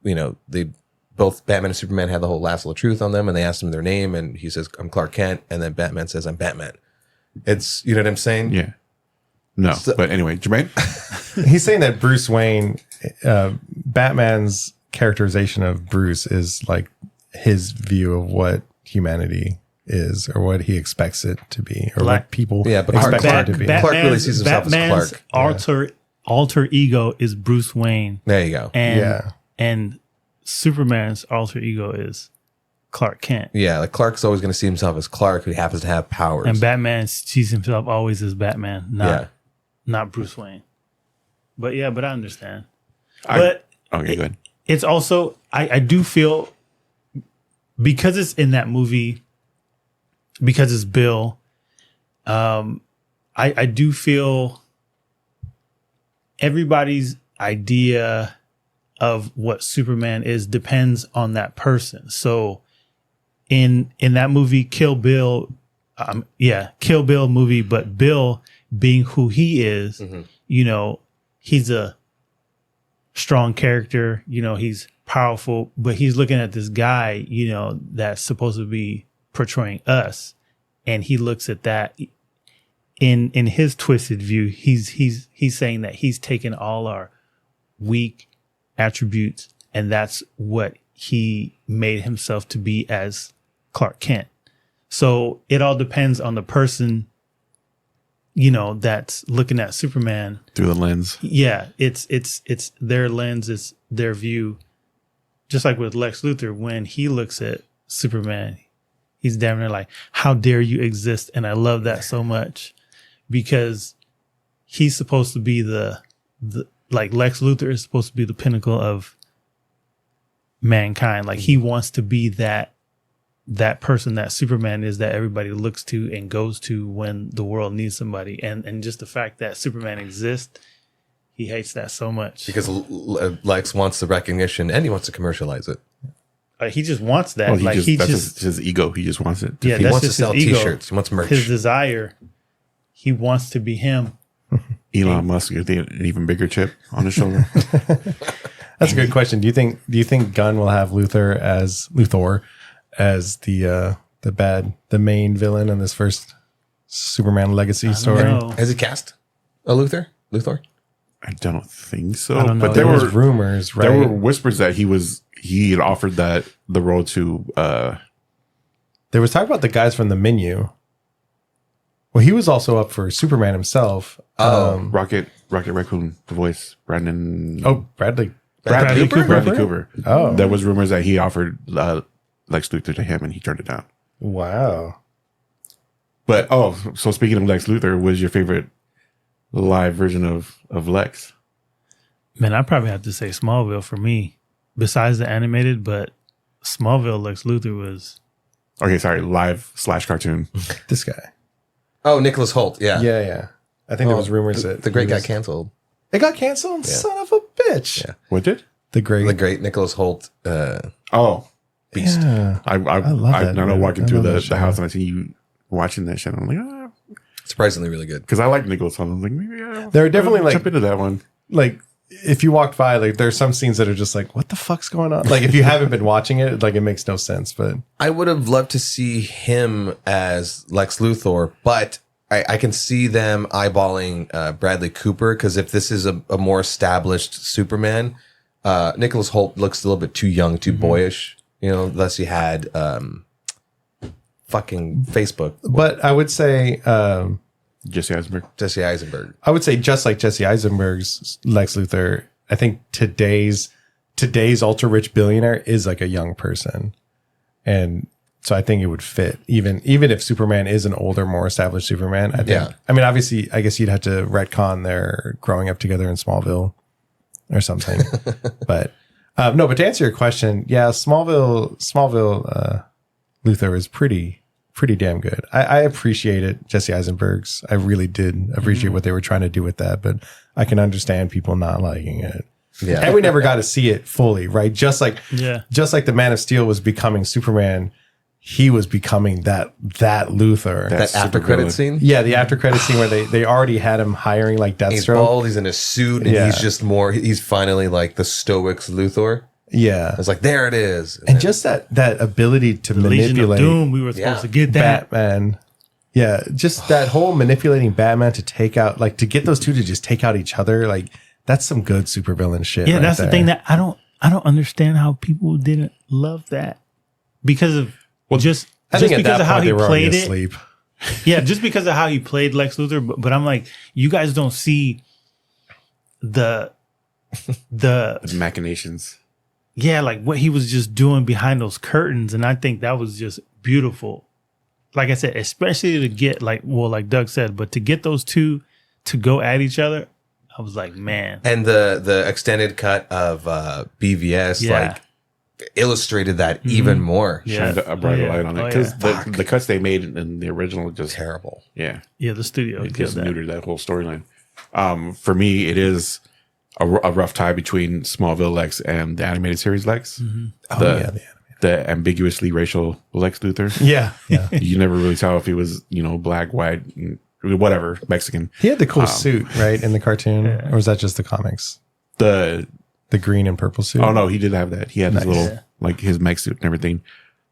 they both Batman and Superman had the whole lasso of truth on them, and they asked him their name, and he says, "I'm Clark Kent," and then Batman says, "I'm Batman." It's, you know what I'm saying? Yeah. No, but anyway, Jermaine? He's saying that Bruce Wayne, Batman's characterization of Bruce is like his view of what humanity is, or what he expects it to be, or what people expect it to be. Clark really sees himself as Clark. Alter ego is Bruce Wayne. There you go. And Superman's alter ego is Clark Kent. Yeah, like Clark's always going to see himself as Clark, who happens to have powers. And Batman sees himself always as Batman, not Bruce Wayne. But I understand. Okay, go ahead. It's also, I do feel, because it's in that movie, because it's Bill, I do feel everybody's idea of what Superman is depends on that person. So in that movie, Kill Bill movie, but Bill being who he is, he's a strong character, he's powerful, but he's looking at this guy, that's supposed to be portraying us. And he looks at that in his twisted view. He's saying that he's taken all our weak attributes, and that's what he made himself to be as Clark Kent. So it all depends on the person, that's looking at Superman through the lens. Yeah, it's their lens, it's their view. Just like with Lex Luthor, when he looks at Superman, he's damn near like, "How dare you exist?" And I love that so much, because he's supposed to be the like Lex Luthor is supposed to be the pinnacle of mankind. Like, he wants to be that person that Superman is, that everybody looks to and goes to when the world needs somebody. And just the fact that Superman exists, he hates that so much. Because Lex wants the recognition, and he wants to commercialize it. He just wants that. Well, that's his ego. He just wants it. He wants to sell T-shirts. He wants merch. His desire. He wants to be him. Elon Musk is an even bigger chip on his shoulder. That's a good question. Do you think Gunn will have Luthor as the main villain in this first Superman legacy story? Has he cast a Luthor? I don't think so. I don't know. But there were rumors, right? There were whispers that he had offered the role to. There was talk about the guys from the Menu. Well, he was also up for Superman himself. Rocket Raccoon, the voice, Brandon. Oh, Bradley Cooper. Oh, there was rumors that he offered Lex Luthor to him, and he turned it down. Wow. But so speaking of Lex Luthor, what is your favorite live version of Lex? Man, I probably have to say Smallville for me. Besides the animated, but Smallville Lex Luthor was. Okay, sorry, live / cartoon. This guy. Oh, Nicholas Hoult. Yeah. Yeah. I think there was rumors that the Great got canceled. It got canceled? Yeah. Son of a bitch. Yeah. What did? The Great Nicholas Hoult. Beast. Yeah. I love that. I know, walking through the house and I see you watching that shit. I'm like, surprisingly really good. Because I like Nicholas Hoult. I'm like, maybe there are definitely like jump into that one. Like, if you walked by, like, there's some scenes that are just like, what the fuck's going on? Like, if you haven't been watching it, like, it makes no sense. But I would have loved to see him as Lex Luthor, but I can see them eyeballing Bradley Cooper, because if this is a more established Superman, Nicholas Hoult looks a little bit too young, too boyish, unless he had fucking Facebook. But I would say Jesse Eisenberg. Jesse Eisenberg. I would say just like Jesse Eisenberg's Lex Luthor, I think today's ultra rich billionaire is like a young person. And so I think it would fit even if Superman is an older, more established Superman. I think, Yeah. I mean, obviously, I guess you'd have to retcon their growing up together in Smallville or something. But no, but to answer your question, yeah, Smallville, Luthor is pretty damn good. I appreciated Jesse Eisenberg's. I really did appreciate what they were trying to do with that, but I can understand people not liking it. Yeah. And we never got to see it fully, right? Just like the Man of Steel was becoming Superman, he was becoming that Luthor. That after credit scene. Yeah, the after credit scene where they already had him hiring like He's Deathstroke. bald. He's in a suit, and Yeah. he's just more. He's finally like the Stoics Luthor. Yeah, It's like there it is, and just that ability to Legion of manipulate Doom. We were supposed to get that. Batman. Yeah, just that whole manipulating Batman to take out, like to get those two to just take out each other. Like that's some good supervillain shit. Yeah, right that's there. the thing that I don't understand how people didn't love that because of just I think at because that of how point he they were already played it. asleep. Yeah, just because of how he played Lex Luthor. But I'm like, you guys don't see the The machinations. yeah, like what he was just doing behind those curtains, and I think that was just beautiful. Like I said, especially to get like Doug said, but to get those two to go at each other, I was like, man. and the extended cut of BVS Yeah. like illustrated that even more. Yeah. Shined a brighter Oh, yeah. light on it Oh, because yeah. the cuts they made in the original just Terrible. yeah, Yeah, the studio it killed just that. neutered that whole storyline. For me, it is a rough tie between Smallville Lex and the animated series Lex. The ambiguously racial Lex Luthor. Yeah, yeah. You never really tell if he was, black, white, whatever, Mexican. He had the cool suit, right, in the cartoon, or was that just the comics? The The green and purple suit. Oh no, he did have that. He had his little like his mech suit and everything.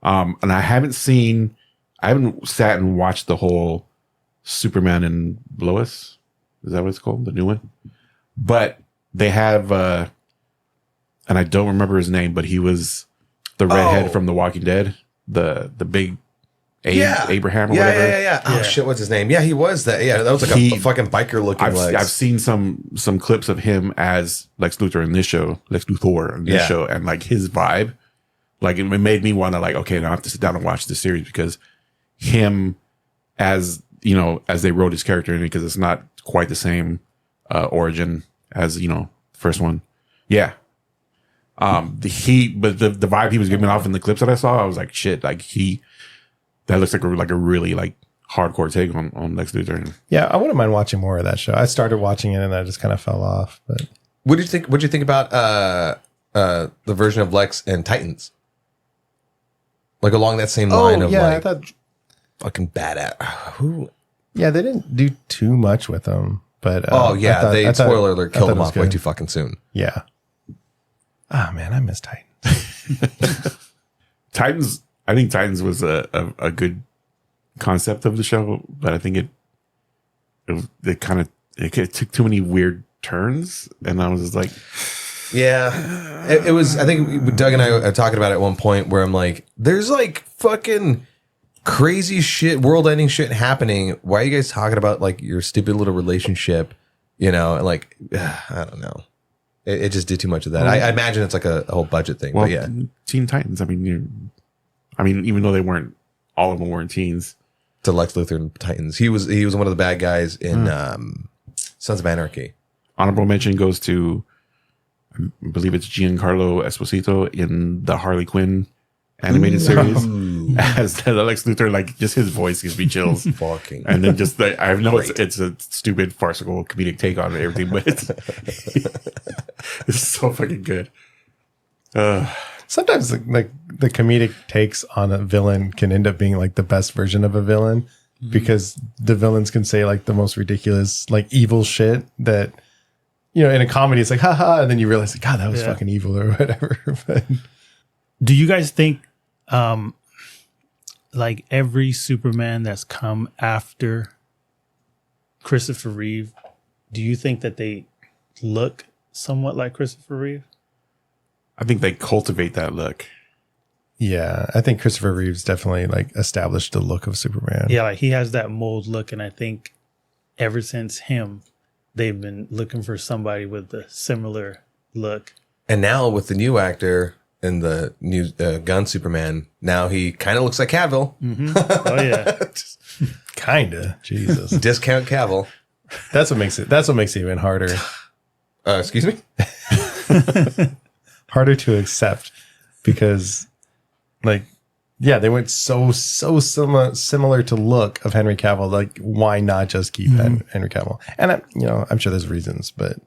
And I haven't sat and watched the whole Superman and Lois. Is that what it's called? The new one? But they have and I don't remember his name, but he was the redhead from The Walking Dead. The big Abraham or whatever. Yeah. Oh shit, what's his name? Yeah, he was that. Yeah, that was like a fucking biker looking. I've seen some clips of him as Lex Luthor in this show, show, and like his vibe, like it made me want to like, okay, now I have to sit down and watch the series because him as as they wrote his character in it, because it's not quite the same origin as first one. Yeah. But the vibe he was giving off in the clips that I saw, I was like, shit, like that looks like a really like hardcore take on Lex Luthor. Yeah, I wouldn't mind watching more of that show. I started watching it and I just kind of fell off. But what do you think? What do you think about the version of Lex and Titans? Like along that same line of I like thought, fucking badass. Who? yeah, they didn't do too much with them. But They I thought- spoiler alert I killed thought him it was off way good. too fucking soon. Yeah. Ah, man, I miss Titans. Titans, I think Titans was a good concept of the show, but I think it took too many weird turns, and I was just like, Yeah, it was. I think Doug and I are talking about it at one point where I'm like, "There's like fucking crazy shit, world-ending shit happening. Why are you guys talking about like your stupid little relationship?" And like, I don't know. It just did too much of that. I imagine it's like a whole budget thing. well, But yeah, Teen Titans. I mean, even though all of them weren't teens. to Lex Luthor and Titans, he was one of the bad guys in Sons of Anarchy. Honorable mention goes to, I believe it's Giancarlo Esposito in the Harley Quinn animated series as the Lex Luthor. Like just his voice gives me chills. Fucking And then just I know it's a stupid farcical comedic take on everything, but it's so fucking good. Sometimes like the comedic takes on a villain can end up being like the best version of a villain because the villains can say like the most ridiculous, like evil shit that, in a comedy, it's like, haha. And then you realize, like, God, that was fucking evil or whatever. But Do you guys think, like every Superman that's come after Christopher Reeve, do you think that they look somewhat like Christopher Reeve? I think they cultivate that look. yeah, I think Christopher Reeves definitely like established the look of Superman. Yeah, like he has that mold look, and I think ever since him, they've been looking for somebody with a similar look. And now with the new actor in the new Gun Superman, now he kind of looks like Cavill. Oh yeah. Kinda. Jesus. Discount Cavill. That's what makes it even harder. Excuse me? Harder to accept because, like, yeah, they went so similar to look of Henry Cavill. Like, why not just keep Henry Cavill? And I'm sure there's reasons, but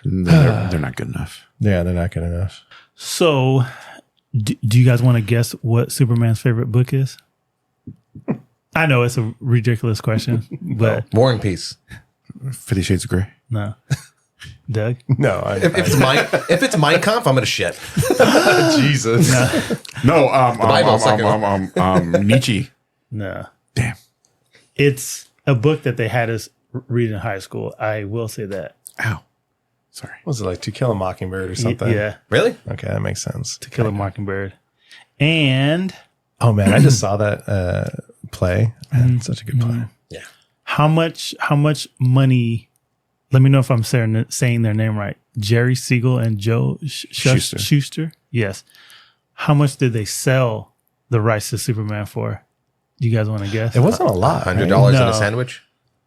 They're not good enough. yeah, they're not good enough. So, do you guys want to guess what Superman's favorite book is? I know it's a ridiculous question, but War and Peace. 50 Shades of Grey. no. Doug? No, If it's Mein Kampf, I'm gonna shit. Jesus. No, Bible, second Nietzsche. No. Damn. It's a book that they had us read in high school. I will say that. Ow. Sorry. Was it like To Kill a Mockingbird or something? Yeah. Really? Okay, that makes sense. To Kill a Mockingbird. And Oh man, I just saw that play. Man, such a good play. Yeah. how much money, let me know if I'm saying their name right. Jerry Siegel and Joe Shuster. Schuster? Yes. How much did they sell the rights to Superman for? Do you guys want to guess? It wasn't a lot. $100 right? in No. a sandwich?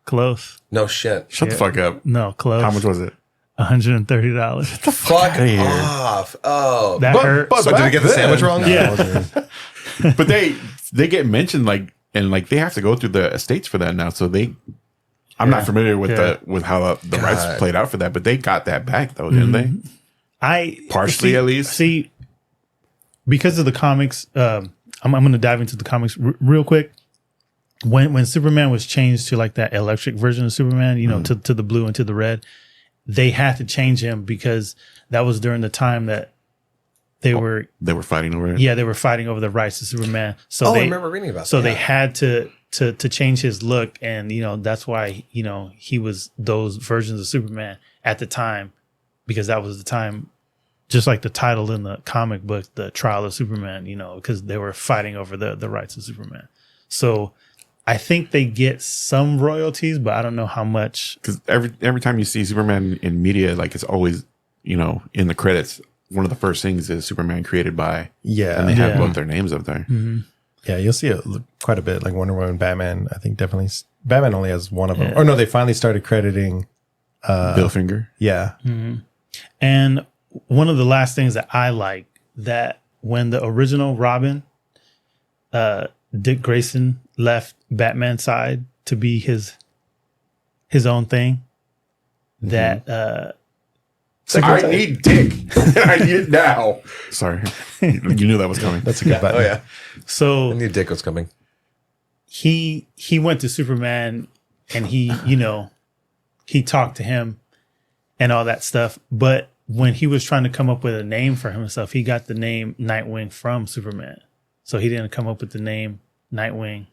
Close. No shit. Shut the fuck up. No, close. How much was it? $130. Fuck outta here. off. Oh. That hurt. So did we get the sandwich wrong? Yeah. But they get mentioned and they have to go through the estates for that now. So I'm not familiar with with how the rights played out for that, but they got that back though, didn't they? Partially at least. See, because of the comics, I'm going to dive into the comics real quick. When Superman was changed to like that electric version of Superman, to the blue and to the red, they had to change him because that was during the time that they were fighting over it. Yeah, they were fighting over the rights to Superman. So I remember reading about that. So they had to change his look, and that's why he was those versions of Superman at the time, because that was the time, just like the title in the comic book, The Trial of Superman. Because they were fighting over the rights of Superman. So I think they get some royalties, but I don't know how much. Because every time you see Superman in media, like it's always in the credits. One of the first things is Superman created by, and they have both their names up there. Mm-hmm. Yeah, you'll see it quite a bit. Like Wonder Woman, Batman. I think definitely Batman only has one of them. Or no, they finally started crediting Bill Finger. Yeah, And one of the last things that I like, that when the original Robin, Dick Grayson left Batman's side to be his own thing, that I need Dick. I need it now. Sorry. You knew that was coming. that's a good button. Oh, yeah. so I knew Dick was coming. he went to Superman and he talked to him and all that stuff. But when he was trying to come up with a name for himself, he got the name Nightwing from Superman. So he didn't come up with the name Nightwing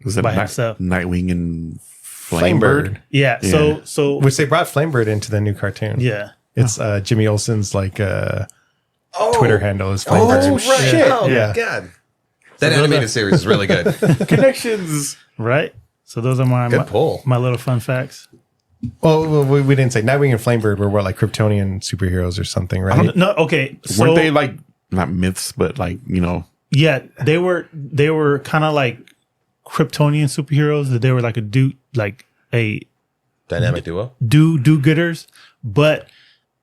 Was it by himself. Nightwing and Flamebird? Yeah. So Which they brought Flamebird into the new cartoon. yeah. It's Jimmy Olsen's like Twitter handle is Oh, Flamebird. right. Shit. Oh, Yeah. God. That animated series is really good. Connections. Right. So those are my Good pull. my little fun facts. Well, we didn't say Nightwing and Flamebird were like Kryptonian superheroes or something, right? No, okay. So Weren't they like not myths, but like yeah, they were kind of like Kryptonian superheroes. That they were like a Dynamic duo. do-gooders. But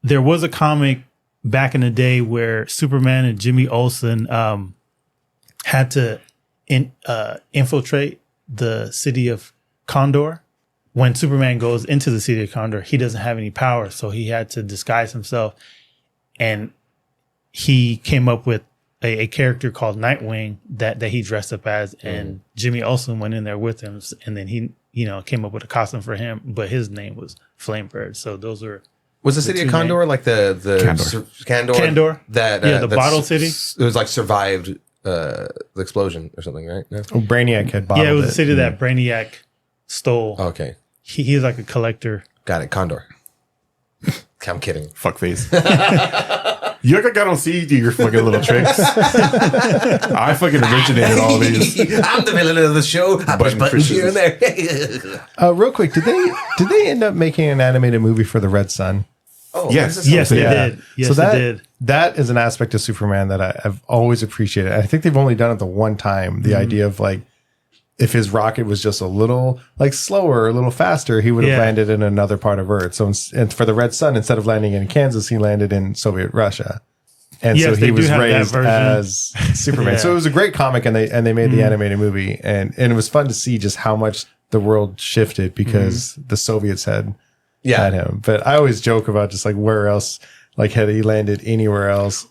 there was a comic back in the day where Superman and Jimmy Olsen had to infiltrate the city of Condor. When Superman goes into the city of Condor, he doesn't have any power, so he had to disguise himself. And he came up with a character called Nightwing that he dressed up as, and Jimmy Olsen went in there with him, and then he came up with a costume for him, but his name was Flamebird. So those are Was the city of two Condor like the Candor? Candor. That Yeah, the that's- bottle city. It was like survived the explosion or something, right? No? Brainiac had bottled yeah, it was it. the city that Brainiac stole. Okay, He's like a collector. got it. Condor. I'm kidding. fuckface. You act like I don't see your fucking little tricks. I fucking originated all these. I'm the villain of the show. I push Button buttons pushes. here and there. Real quick, did they end up making an animated movie for the Red Sun? Oh, Yes. Yes, they Yeah. did. Yes, So they did. that is an aspect of Superman that I've always appreciated. I think they've only done it the one time. The idea of like, if his rocket was just a little like slower, a little faster, he would have Yeah. landed in another part of Earth. So and for the Red Sun, instead of landing in Kansas, he landed in Soviet Russia. And Yes, so they he do was have that raised version. as Superman. Yeah. So it was a great comic, and they made the animated movie, and it was fun to see just how much the world shifted because the Soviets had him. But I always joke about just like where else, like had he landed anywhere else.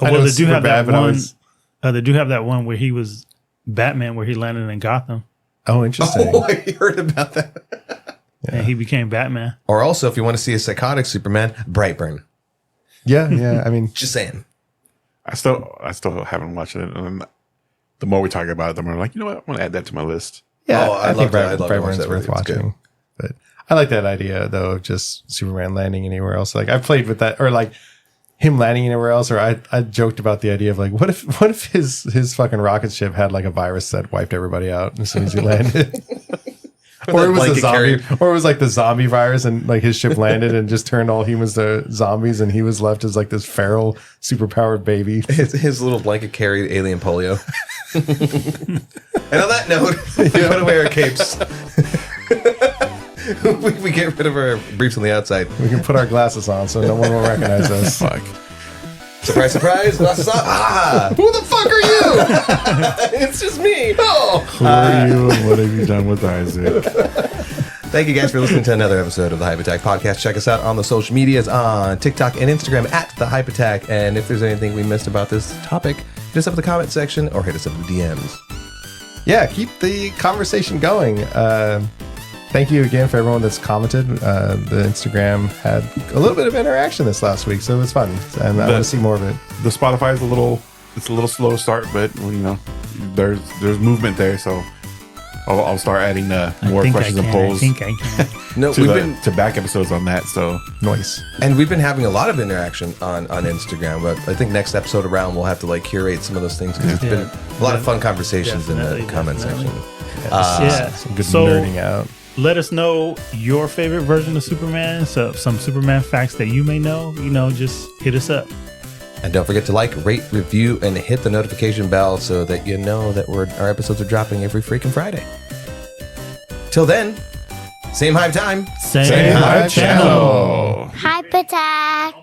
I know Well, they it's do super have bad, that but I one. was- They do have that one where he was Batman, where he landed in Gotham Oh, interesting. Oh, I heard about that. and he became Batman. Or also, if you want to see a psychotic Superman, Brightburn. Yeah. I mean, Just saying. I still haven't watched it. And the more we talk about it, the more I'm like, you know what? I want to add that to my list. yeah, Oh, I'd I think love to- I'd love to watch Brightburn's that with worth you. It's good. watching. But I like that idea though of just Superman landing anywhere else. Like I've played with that, or like him landing anywhere else. Or I joked about the idea of like, what if his fucking rocket ship had like a virus that wiped everybody out as soon as he landed. Or it was a blanket zombie, carrier. or it was like the zombie virus, and like his ship landed and just turned all humans to zombies, and he was left as like this feral, superpowered baby. His little blanket carried alien polio. And on that note, we put away our capes. we get rid of our briefs on the outside. We can put our glasses on so no one will recognize us. Fuck. Surprise, surprise, glasses on. Ah, who the fuck are you? It's just me. Oh. Who are you and what have you done with Isaac? Thank you guys for listening to another episode of the Hype Attack Podcast. Check us out on the social medias on TikTok and Instagram at the Hype Attack. And if there's anything we missed about this topic, hit us up in the comment section or hit us up in the DMs. Yeah, keep the conversation going. Thank you again for everyone that's commented. The Instagram had a little bit of interaction this last week, so it was fun, and I want to see more of it. The Spotify is a little slow to start, but you know, there's movement there, so I'll start adding more questions and polls I think I can. No, to back episodes on that. So Noise. And we've been having a lot of interaction on Instagram, but I think next episode around we'll have to like curate some of those things because it's been a lot of fun conversations in the Definitely, comment definitely. section. Yeah. Some good So nerding out. let us know your favorite version of Superman. So some Superman facts that you may know. Just hit us up. And don't forget to like, rate, review, and hit the notification bell so that you know that our episodes are dropping every freaking Friday. Till then, same Hive time. Same Hive channel. Hype attack.